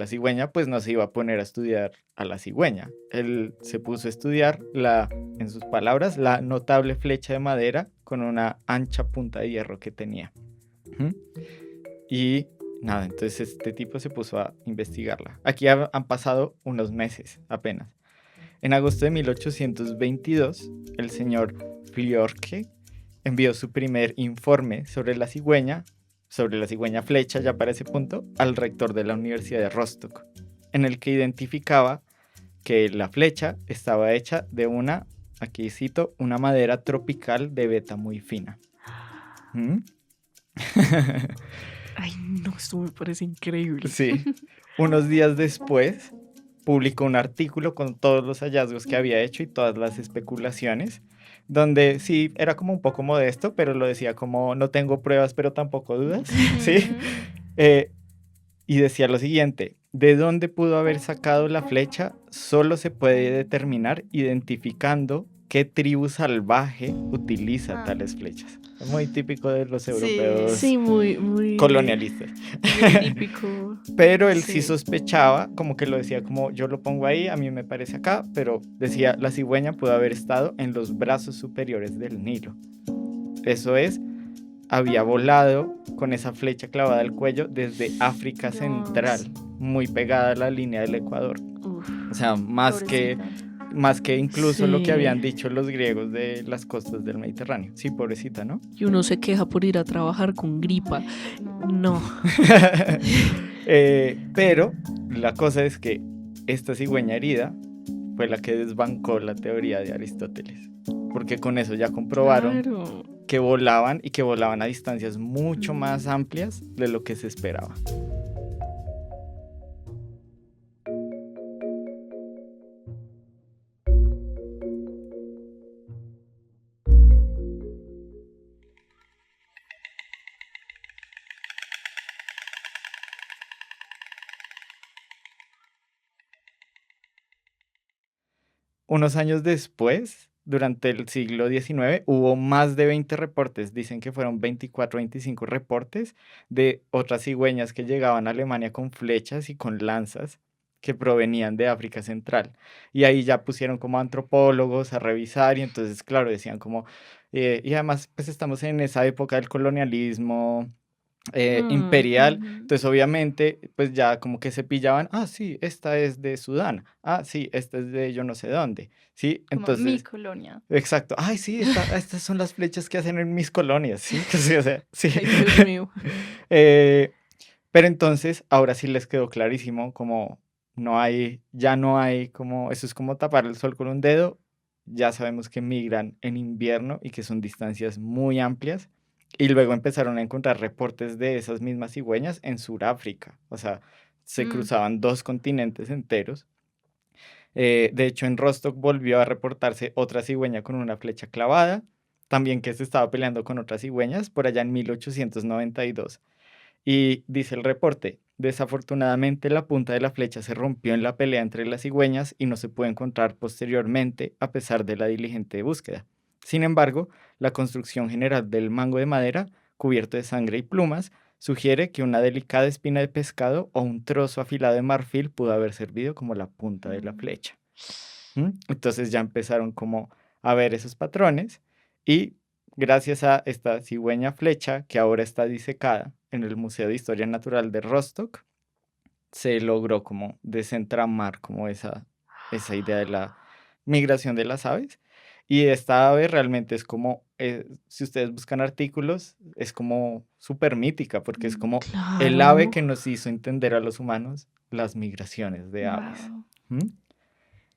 cigüeña, pues no se iba a poner a estudiar a la cigüeña. Él se puso a estudiar en sus palabras, la notable flecha de madera con una ancha punta de hierro que tenía. Ujú. Y nada, entonces este tipo se puso a investigarla. Aquí han pasado unos meses apenas. En agosto de 1822, el señor Fliorke envió su primer informe sobre la cigüeña flecha ya para ese punto, al rector de la Universidad de Rostock, en el que identificaba que la flecha estaba hecha de una, aquí cito, una madera tropical de veta muy fina. ¿Mm? Ay, no, esto me parece increíble. Sí. Unos días después, publicó un artículo con todos los hallazgos que había hecho y todas las especulaciones, donde sí era como un poco modesto, pero lo decía como no tengo pruebas, pero tampoco dudas, ¿sí? Ujú. Eh, y decía lo siguiente: ¿de dónde pudo haber sacado la flecha? Solo se puede determinar identificando qué tribu salvaje utiliza Ah, tales flechas. Es muy típico de los sí. europeos Sí, muy colonialistas. muy típico. Pero él sí Sí. sospechaba, como que lo decía como yo lo pongo ahí, a mí me parece acá, pero decía la cigüeña pudo haber estado en los brazos superiores del Nilo. Eso es, había volado con esa flecha clavada al cuello desde África Central, Dios. muy pegada a la línea del Ecuador. Uf, O sea, Pobrecita. más que incluso lo que sí. habían dicho los griegos de las costas del Mediterráneo. Sí, pobrecita, ¿no? Y uno se queja por ir a trabajar con gripa. No. No. Pero la cosa es que esta cigüeña herida fue la que desbancó la teoría de Aristóteles, porque con eso ya comprobaron Claro. que volaban y que volaban a distancias mucho más amplias de lo que se esperaba. Unos años después, durante el siglo XIX, hubo más de 20 reportes, dicen que fueron 24 o 25 reportes de otras cigüeñas que llegaban a Alemania con flechas y con lanzas que provenían de África Central. Y ahí ya pusieron como antropólogos a revisar y entonces, claro, decían como, y además pues estamos en esa época del colonialismo imperial, Ujú. entonces obviamente pues ya como que se pillaban, ah sí, esta es de Sudán, ah sí, esta es de yo no sé dónde, sí, Como mi entonces, colonia. exacto, ay sí, estas son las flechas que hacen en mis colonias, sí, sí, o sea, sí. Ay, Dios mío. Eh, pero entonces ahora sí les quedó clarísimo como ya no hay como, eso es como tapar el sol con un dedo, ya sabemos que migran en invierno y que son distancias muy amplias. Y luego empezaron a encontrar reportes de esas mismas cigüeñas en Sudáfrica. O sea, se Mm. cruzaban 2 continentes enteros. De hecho, en Rostock volvió a reportarse otra cigüeña con una flecha clavada, también que se estaba peleando con otras cigüeñas por allá en 1892. Y dice el reporte: desafortunadamente la punta de la flecha se rompió en la pelea entre las cigüeñas y no se pudo encontrar posteriormente a pesar de la diligente búsqueda. Sin embargo, la construcción general del mango de madera, cubierto de sangre y plumas, sugiere que una delicada espina de pescado o un trozo afilado de marfil pudo haber servido como la punta de la Mm. flecha. ¿Mm? Entonces ya empezaron como a ver esos patrones y gracias a esta cigüeña flecha que ahora está disecada en el Museo de Historia Natural de Rostock, se logró como desentramar como esa idea de la migración de las aves. Y esta ave realmente es como, si ustedes buscan artículos, es como súper mítica porque es como el ave Claro. que nos hizo entender a los humanos las migraciones de aves. Wow. ¿Mm?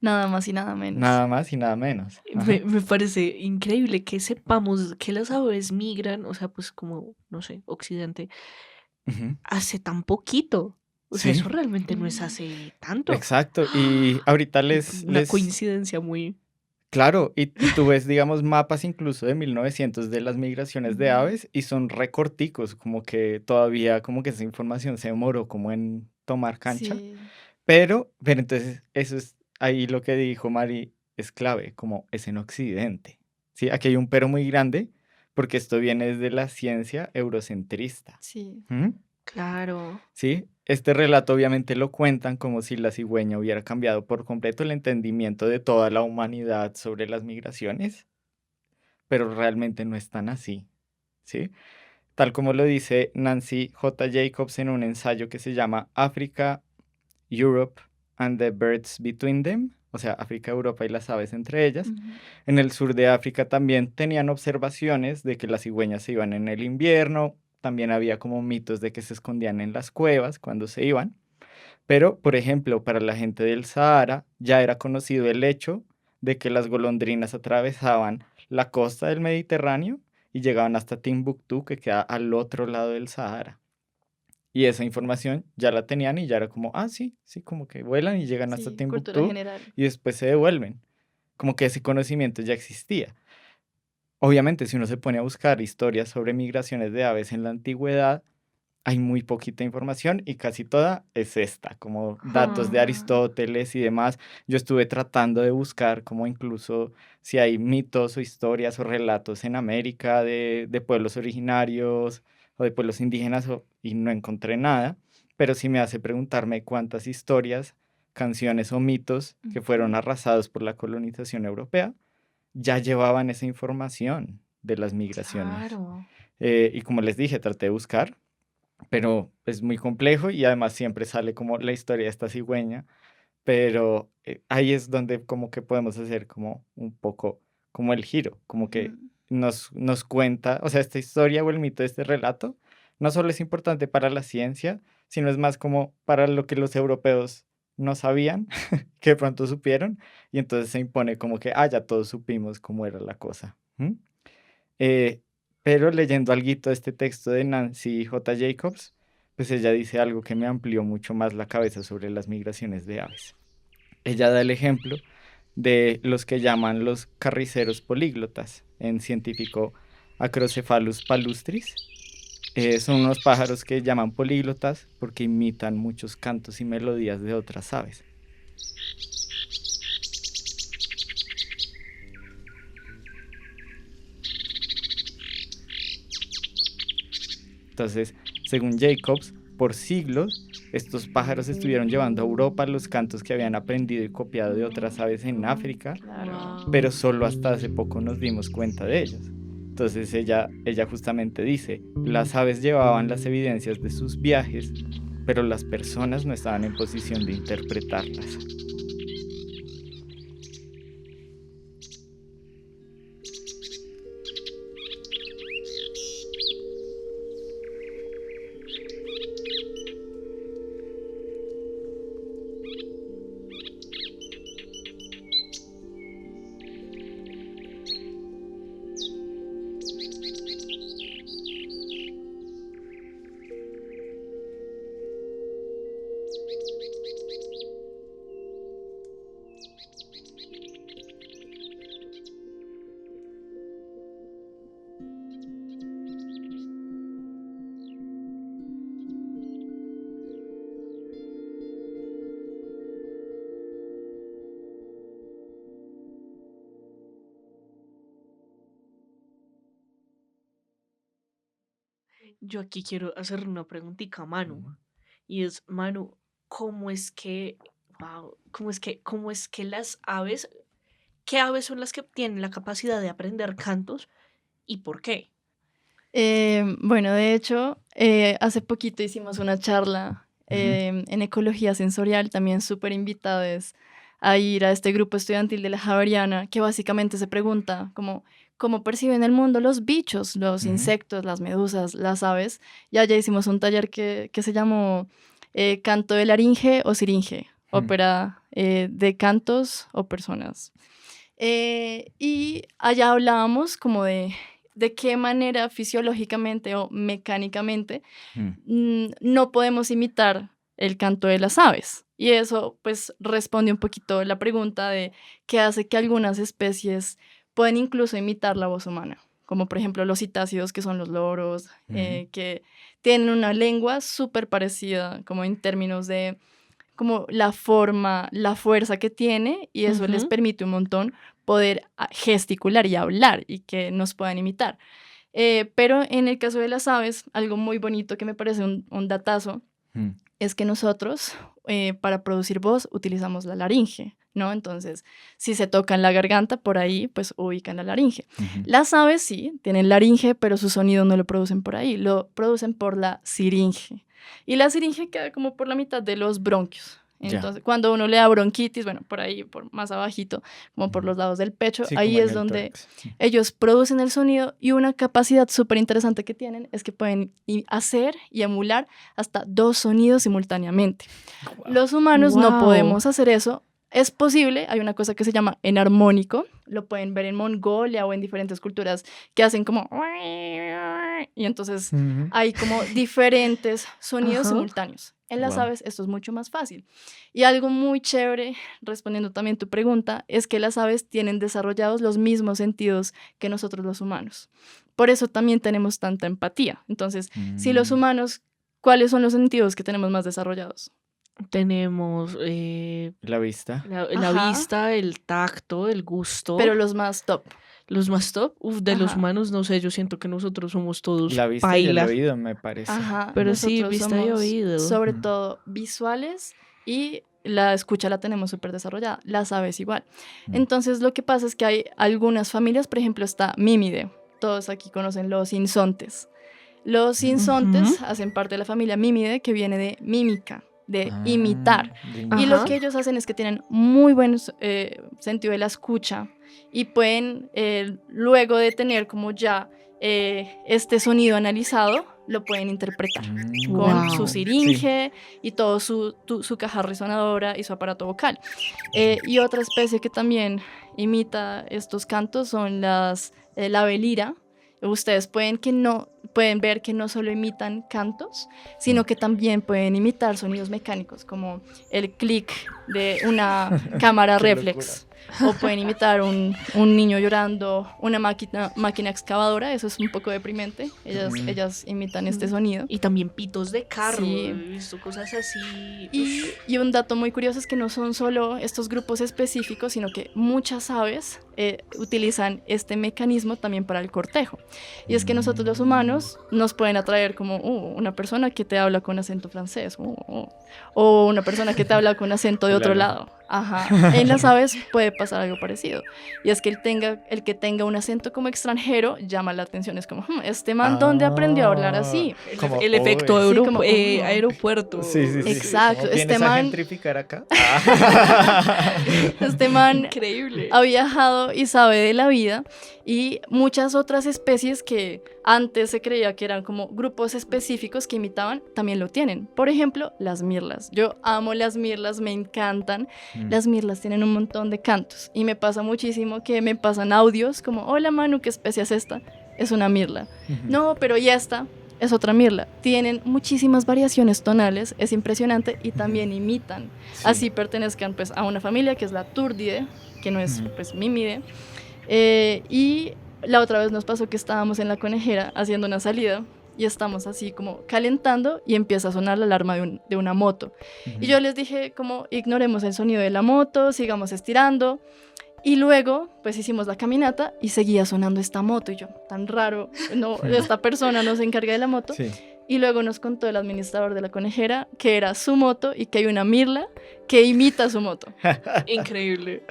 Nada más y nada menos. Nada más y nada menos. Ajá. Me parece increíble que sepamos que las aves migran, o sea, pues como, no sé, Occidente, Ujú. hace tan poquito. O sea, eso Sí, realmente no es Mm. hace tanto. exacto. Y ahorita Una coincidencia muy... claro, y tú ves, digamos, mapas incluso de 1900 de las migraciones de Ujú. aves y son recorticos, como que todavía, como que esa información se demoró como en tomar cancha. Sí. Pero entonces eso es ahí lo que dijo Mari es clave, como es en Occidente. ¿Sí? Aquí hay un pero muy grande porque esto viene desde la ciencia eurocentrista. Sí. ¿Mm? Claro. ¿Sí? Este relato obviamente lo cuentan como si la cigüeña hubiera cambiado por completo el entendimiento de toda la humanidad sobre las migraciones, pero realmente no es tan así. ¿Sí? Tal como lo dice Nancy J. Jacobs en un ensayo que se llama Africa, Europe and the Birds Between Them, o sea, África, Europa y las aves entre ellas. Ujú. En el sur de África también tenían observaciones de que las cigüeñas se iban en el invierno, también había como mitos de que se escondían en las cuevas cuando se iban, pero, por ejemplo, para la gente del Sahara ya era conocido el hecho de que las golondrinas atravesaban la costa del Mediterráneo y llegaban hasta Timbuktu, que queda al otro lado del Sahara. Y esa información ya la tenían y ya era como, ah, sí, sí, como que vuelan y llegan hasta Sí, cultura Timbuktu general. y después se devuelven. Como que ese conocimiento ya existía. Obviamente, si uno se pone a buscar historias sobre migraciones de aves en la antigüedad, hay muy poquita información y casi toda es esta, como datos de Ah, Aristóteles y demás. Yo estuve tratando de buscar como incluso si hay mitos o historias o relatos en América de pueblos originarios o de pueblos indígenas y no encontré nada, pero sí me hace preguntarme cuántas historias, canciones o mitos que fueron Ujú. arrasados por la colonización europea ya llevaban esa información de las migraciones. claro. Y como les dije, traté de buscar, pero es muy complejo y además siempre sale como la historia de esta cigüeña, pero ahí es donde como que podemos hacer como un poco como el giro, como que Mm. nos cuenta, o sea, esta historia o el mito de este relato no solo es importante para la ciencia, sino es más como para lo que los europeos no sabían, que de pronto supieron, y entonces se impone como que, ah, ya todos supimos cómo era la cosa. ¿M? Eh, pero leyendo alguito de este texto de Nancy J. Jacobs, pues ella dice algo que me amplió mucho más la cabeza sobre las migraciones de aves. Ella da el ejemplo de los que llaman los carriceros políglotas, en científico Acrocephalus palustris. Son unos pájaros que llaman políglotas porque imitan muchos cantos y melodías de otras aves. Entonces, según Jacobs, por siglos, estos pájaros estuvieron llevando a Europa los cantos que habían aprendido y copiado de otras aves en África, Claro. pero Wow. solo hasta hace poco nos dimos cuenta de ellos. Entonces ella justamente dice, las aves llevaban las evidencias de sus viajes, pero las personas no estaban en posición de interpretarlas. Yo aquí quiero hacer una preguntita a Manu. Mm. Y es, Manu, ¿cómo es que, wow, cómo es que las aves, qué aves son las que tienen la capacidad de aprender cantos y por qué? Bueno, de hecho, hace poquito hicimos una charla Ujú, en ecología sensorial, también súper invitados a ir a este grupo estudiantil de la Javeriana, que básicamente se pregunta como, cómo perciben el mundo los bichos, los ujú, insectos, las medusas, las aves. Y allá hicimos un taller que se llamó Canto de laringe o siringe, ujú, ópera de cantos o personas. Y allá hablábamos como de qué manera fisiológicamente o mecánicamente ujú, no podemos imitar el canto de las aves. Y eso pues responde un poquito la pregunta de qué hace que algunas especies pueden incluso imitar la voz humana, como por ejemplo los citácidos, que son los loros, ujú, que tienen una lengua súper parecida como en términos de como la forma, la fuerza que tiene y eso les permite un montón poder gesticular y hablar y que nos puedan imitar. Pero en el caso de las aves, algo muy bonito que me parece un datazo es que nosotros para producir voz utilizamos la laringe, ¿no? Entonces, si se tocan la garganta, por ahí, pues ubican la laringe. Las aves sí, tienen laringe, pero su sonido no lo producen por ahí, lo producen por la siringe. Y la siringe queda como por la mitad de los bronquios. Entonces, cuando uno le da bronquitis, bueno, por ahí, por más abajito, como por los lados del pecho, Sí, ahí es donde ellos producen el sonido y una capacidad súper interesante que tienen es que pueden hacer y emular hasta 2 sonidos simultáneamente. Wow. Los humanos no podemos hacer eso. Es posible, hay una cosa que se llama enarmónico, lo pueden ver en Mongolia o en diferentes culturas que hacen como... Y entonces hay como diferentes sonidos simultáneos. En las aves esto es mucho más fácil. Y algo muy chévere, respondiendo también tu pregunta, es que las aves tienen desarrollados los mismos sentidos que nosotros los humanos. Por eso también tenemos tanta empatía. Entonces, si los humanos, ¿cuáles son los sentidos que tenemos más desarrollados? Tenemos la vista. La vista, el tacto, el gusto. Pero los más top. Los más top, de los humanos, no sé, yo siento que nosotros somos todos la vista y el oído, me parece. Pero sí, vista y oído. Sobre todo visuales y la escucha la tenemos súper desarrollada. Las aves igual. Entonces, lo que pasa es que hay algunas familias, por ejemplo, está Mímide. Todos aquí conocen los insontes. Los insontes hacen parte de la familia Mímide, que viene de mímica, de imitar. Y lo que ellos hacen es que tienen muy buen sentido de la escucha y pueden, luego de tener como ya este sonido analizado, lo pueden interpretar con su siringe y todo su caja resonadora y su aparato vocal. Y otra especie que también imita estos cantos son la ave lira. Ustedes pueden ver que no solo imitan cantos, sino que también pueden imitar sonidos mecánicos, como el clic de una cámara reflex. O pueden imitar un niño llorando, una máquina excavadora, eso es un poco deprimente. Ellas imitan este sonido. Y también pitos de carro, sí. He visto cosas así. Y un dato muy curioso es que no son solo estos grupos específicos, sino que muchas aves utilizan este mecanismo también para el cortejo. Y es que nosotros los humanos nos pueden atraer como una persona que te habla con acento francés o una persona que te habla con acento de otro lado. En las aves puede pasar algo parecido. Y es que el que tenga un acento como extranjero llama la atención. Es como, este man, ¿dónde aprendió a hablar así? Como, el efecto aeropuerto. Sí. Exacto. Este man... a gentrificar acá? Este man increíble. Ha viajado y sabe de la vida. Y muchas otras especies que antes se creía que eran como grupos específicos que imitaban, también lo tienen. Por ejemplo, las mirlas. Yo amo las mirlas, me encantan. Las mirlas tienen un montón de cantos y me pasa muchísimo que me pasan audios como, hola Manu, ¿qué especie es esta? Es una mirla. No, pero ¿y esta? Es otra mirla. Tienen muchísimas variaciones tonales, es impresionante y también imitan. Sí. Así pertenezcan pues a una familia que es la Turdidae, que no es pues Mímide. Y la otra vez nos pasó que estábamos en la conejera haciendo una salida y estamos así como calentando y empieza a sonar la alarma de una moto. Y yo les dije como ignoremos el sonido de la moto, sigamos estirando. Y luego pues hicimos la caminata y seguía sonando esta moto y yo, tan raro, no, esta persona no se encarga de la moto. Sí. Y luego nos contó el administrador de la conejera que era su moto y que hay una mirla que imita su moto. Increíble.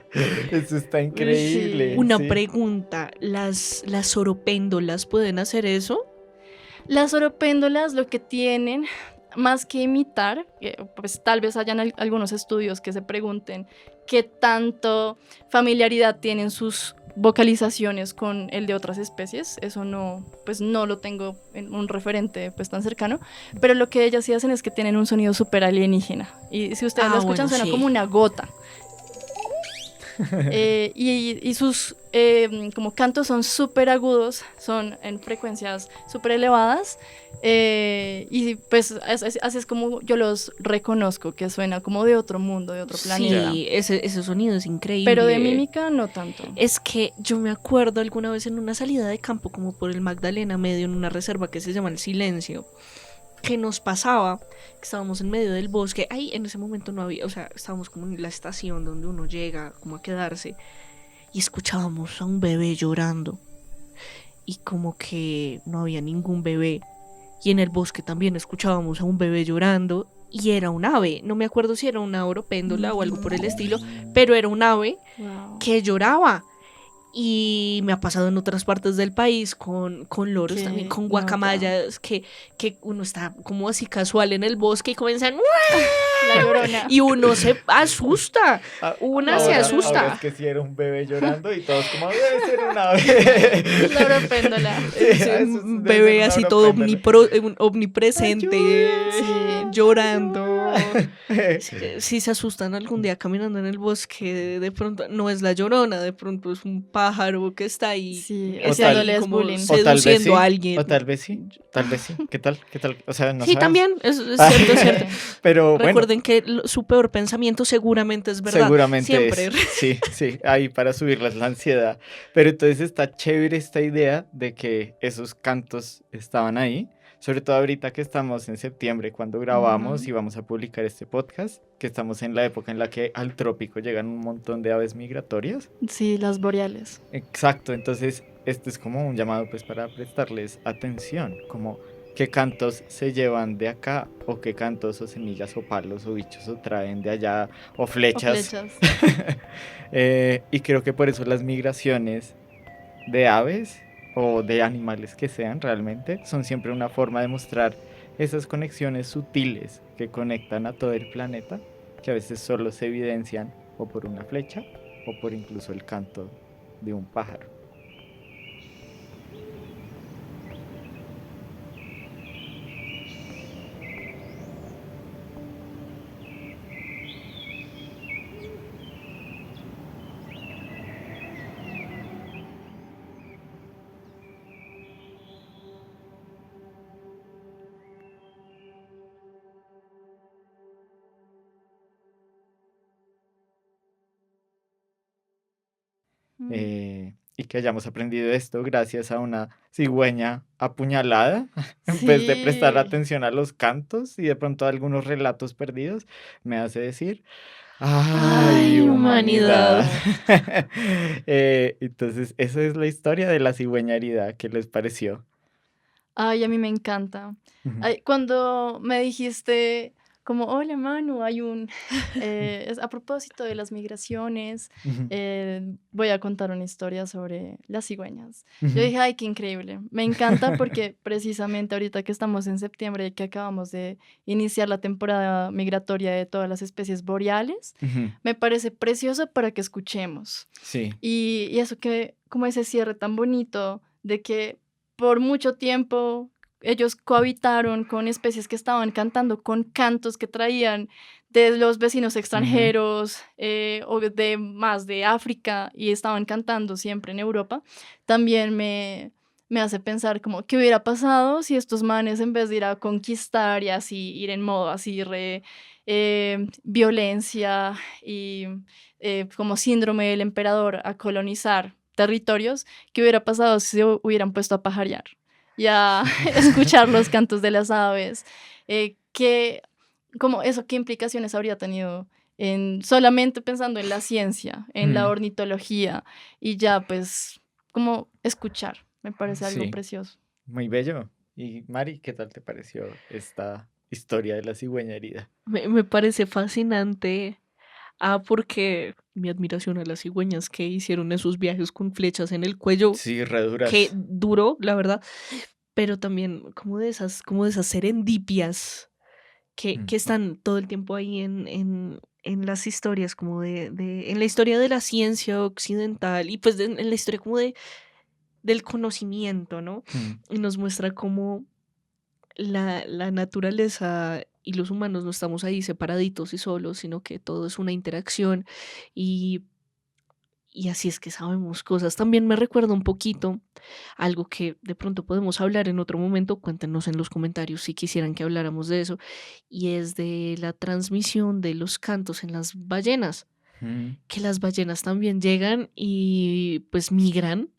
Eso está increíble. Sí. Una pregunta, ¿las oropéndolas pueden hacer eso? Las oropéndolas lo que tienen, más que imitar, pues tal vez hayan algunos estudios que se pregunten qué tanto familiaridad tienen sus vocalizaciones con el de otras especies. Eso no lo tengo en un referente pues tan cercano, pero lo que ellas sí hacen es que tienen un sonido súper alienígena y si ustedes lo escuchan suena como una gota. Y sus como cantos son súper agudos, son en frecuencias súper elevadas y pues así es como yo los reconozco, que suena como de otro mundo, de otro planeta. Sí, ese sonido es increíble. Pero de mímica no tanto. Es que yo me acuerdo alguna vez en una salida de campo como por el Magdalena Medio en una reserva que se llama El Silencio. que nos pasaba, que estábamos en medio del bosque, ahí en ese momento no había, o sea, estábamos como en la estación donde uno llega como a quedarse y escuchábamos a un bebé llorando y como que no había ningún bebé y en el bosque también escuchábamos a un bebé llorando y era un ave, no me acuerdo si era una oropéndola o algo por el estilo, pero era un ave Wow. que lloraba. Y me ha pasado en otras partes del país con loros Qué también, con nota. guacamayas, que uno está como así casual en el bosque y comienzan La Llorona. y uno se asusta. Ah, Una se asusta. Ahora es que si era un bebé llorando y todos como, debe ser un ave. La oropéndola. Ese Eso un debe bebé ser así una todo oropéndola. omnipresente, Sí. llorando. Si se asustan algún día caminando en el bosque, de pronto no es la Llorona, de pronto es un pájaro que está ahí, Sí, O haciéndoles como bullying. O tal vez seduciendo sí, a alguien. o tal vez sí, tal vez sí. ¿Qué tal? ¿Qué tal? O sea, no Sí, sabemos. también, es cierto, es cierto. Pero bueno, Recuerden que su peor pensamiento seguramente es verdad. seguramente Siempre. es. Sí, sí, ahí para subirles la ansiedad. Pero entonces está chévere esta idea de que esos cantos estaban ahí. Sobre todo ahorita que estamos en septiembre, cuando grabamos y vamos a publicar este podcast, que estamos en la época en la que al trópico llegan un montón de aves migratorias. Sí, las boreales. Exacto, entonces este es como un llamado pues para prestarles atención, como qué cantos se llevan de acá o qué cantos o semillas o palos o bichos o traen de allá o O flechas. flechas. Y creo que por eso las migraciones de aves o de animales que sean realmente son siempre una forma de mostrar esas conexiones sutiles que conectan a todo el planeta, que a veces solo se evidencian o por una flecha o por incluso el canto de un pájaro. Y que hayamos aprendido esto gracias a una cigüeña apuñalada, en vez de prestar Sí. atención a los cantos y de pronto a algunos relatos perdidos, me hace decir, Ay, ¡ay, humanidad! humanidad! Entonces, esa es la historia de la cigüeña herida. ¿Qué les pareció? Ay, a mí me encanta. Ujú. Ay, cuando me dijiste como, hola Manu, a propósito de las migraciones, Ujú, voy a contar una historia sobre las cigüeñas. Yo ujú, dije, ay, qué increíble. Me encanta porque precisamente ahorita que estamos en septiembre y que acabamos de iniciar la temporada migratoria de todas las especies boreales, ujú. me parece precioso para que escuchemos. Sí. Y eso que, como ese cierre tan bonito de que por mucho tiempo ellos cohabitaron con especies que estaban cantando con cantos que traían de los vecinos Ujú, extranjeros o de más de África y estaban cantando siempre en Europa, también me hace pensar como qué hubiera pasado si estos manes en vez de ir a conquistar y así ir en modo así violencia y como síndrome del emperador a colonizar territorios, ¿qué hubiera pasado si se hubieran puesto a pajarear y a escuchar los cantos de las aves? Como eso, ¿qué implicaciones habría tenido en solamente pensando en la ciencia, en la Mm, ornitología y ya pues como escuchar? Me parece algo sí, precioso. muy bello. Y Mari, ¿qué tal te pareció esta historia de la cigüeña herida? Me parece fascinante. Porque mi admiración a las cigüeñas que hicieron esos viajes con flechas en el cuello, Sí, re que duras. duro, la verdad, pero también como de esas serendipias Mm, que están todo el tiempo ahí en las historias, como en la historia de la ciencia occidental y pues en la historia como del conocimiento, ¿no? mm, Y nos muestra cómo la naturaleza y los humanos no estamos ahí separaditos y solos, sino que todo es una interacción y, y así es que sabemos cosas. También me recuerda un poquito algo que de pronto podemos hablar en otro momento, cuéntenos en los comentarios si quisieran que habláramos de eso, y es de la transmisión de los cantos en las ballenas, mm. que las ballenas también llegan y pues migran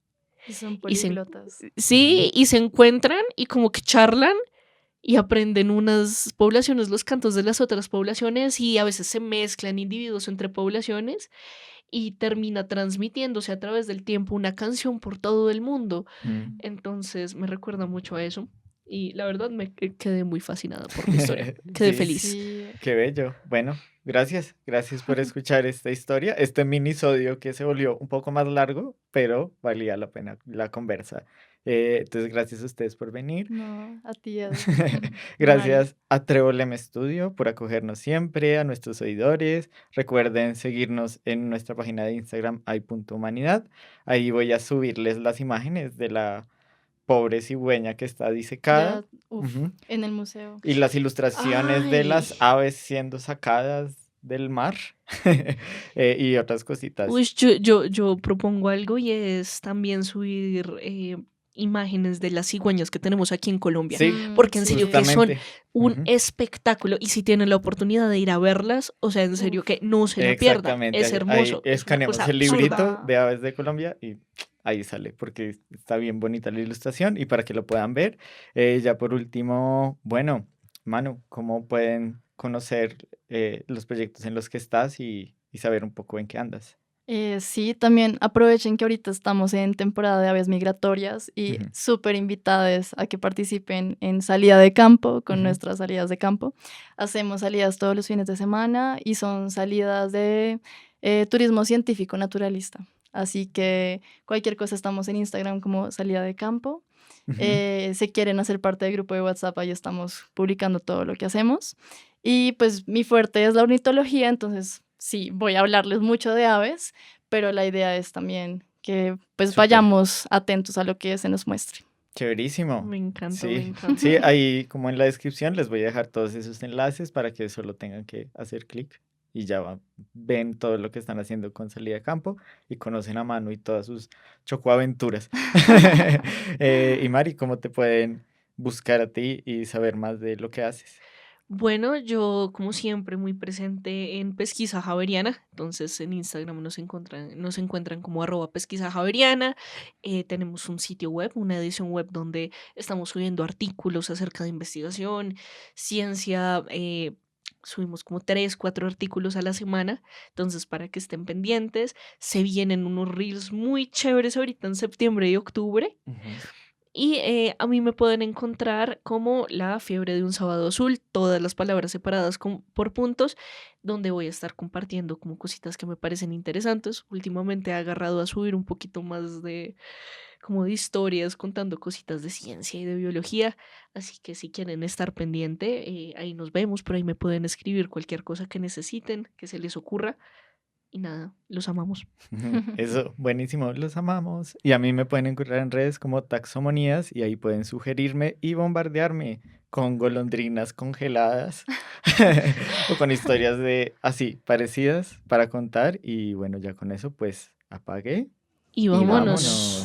Y son y políglotas. sí, y se encuentran y como que charlan y aprenden unas poblaciones los cantos de las otras poblaciones y a veces se mezclan individuos entre poblaciones y termina transmitiéndose a través del tiempo una canción por todo el mundo. Mm. Entonces me recuerda mucho a eso y la verdad quedé muy fascinada por la historia. Quedé Sí, feliz. Sí, qué bello. Bueno, gracias por escuchar esta historia, este minisodio que se volvió un poco más largo, pero valía la pena la conversa. Entonces, gracias a ustedes por venir. no, a ti, Mari. Gracias a Trevolem Studio por acogernos siempre, a nuestros seguidores. Recuerden seguirnos en nuestra página de Instagram, ay.humanidad. Ahí voy a subirles las imágenes de la pobre cigüeña que está disecada. Ya, uff, Ujú. en el museo. Y las ilustraciones de Ay, las aves siendo sacadas del mar y otras cositas. uy, yo propongo algo y es también subir imágenes de las cigüeñas que tenemos aquí en Colombia. Sí, Porque en Sí, serio que son justamente. un Ujú. espectáculo y si tienen la oportunidad de ir a verlas, o sea, en serio uf, que no se la pierdan. Exactamente. Es Ahí hermoso, es una escaneamos cosa el absurda. librito de aves de Colombia y ahí sale, porque está bien bonita la ilustración y para que lo puedan ver. Ya por último, bueno, Manu, ¿cómo pueden conocer los proyectos en los que estás y saber un poco en qué andas? Sí, también aprovechen que ahorita estamos en temporada de aves migratorias y Ujú, súper invitadas a que participen en salida de campo con ujú, nuestras salidas de campo. Hacemos salidas todos los fines de semana y son salidas de turismo científico naturalista. Así que cualquier cosa estamos en Instagram como salida de campo. ujú. Si quieren hacer parte del grupo de WhatsApp, ahí estamos publicando todo lo que hacemos. Y pues mi fuerte es la ornitología, entonces sí, voy a hablarles mucho de aves, pero la idea es también que pues Súper. vayamos atentos a lo que se nos muestre. Chéverísimo. Me encanta, me Sí, encanta. sí, ahí como en la descripción les voy a dejar todos esos enlaces para que solo tengan que hacer clic y ya ven todo lo que están haciendo con salida de campo y conocen a Manu y todas sus chocoaventuras. Y Mari, ¿cómo te pueden buscar a ti y saber más de lo que haces? Bueno, yo como siempre muy presente en Pesquisa Javeriana, entonces en Instagram nos encuentran como @pesquisa javeriana. Tenemos un sitio web, una edición web donde estamos subiendo artículos acerca de investigación, ciencia, subimos como 3, 4 artículos a la semana, entonces para que estén pendientes, se vienen unos reels muy chéveres ahorita en septiembre y octubre. Ujú. Y a mí me pueden encontrar como La Fiebre de un Sábado Azul, todas las palabras separadas por puntos, donde voy a estar compartiendo como cositas que me parecen interesantes. Últimamente he agarrado a subir un poquito más de como de historias contando cositas de ciencia y de biología, así que si quieren estar pendiente, ahí nos vemos, por ahí me pueden escribir cualquier cosa que necesiten, que se les ocurra. Y nada, los amamos. Eso, buenísimo, los amamos. Y a mí me pueden encontrar en redes como Taxomonías y ahí pueden sugerirme y bombardearme con golondrinas congeladas o con historias de así, parecidas para contar. Y bueno, ya con eso, pues apagué Y y vámonos. vámonos.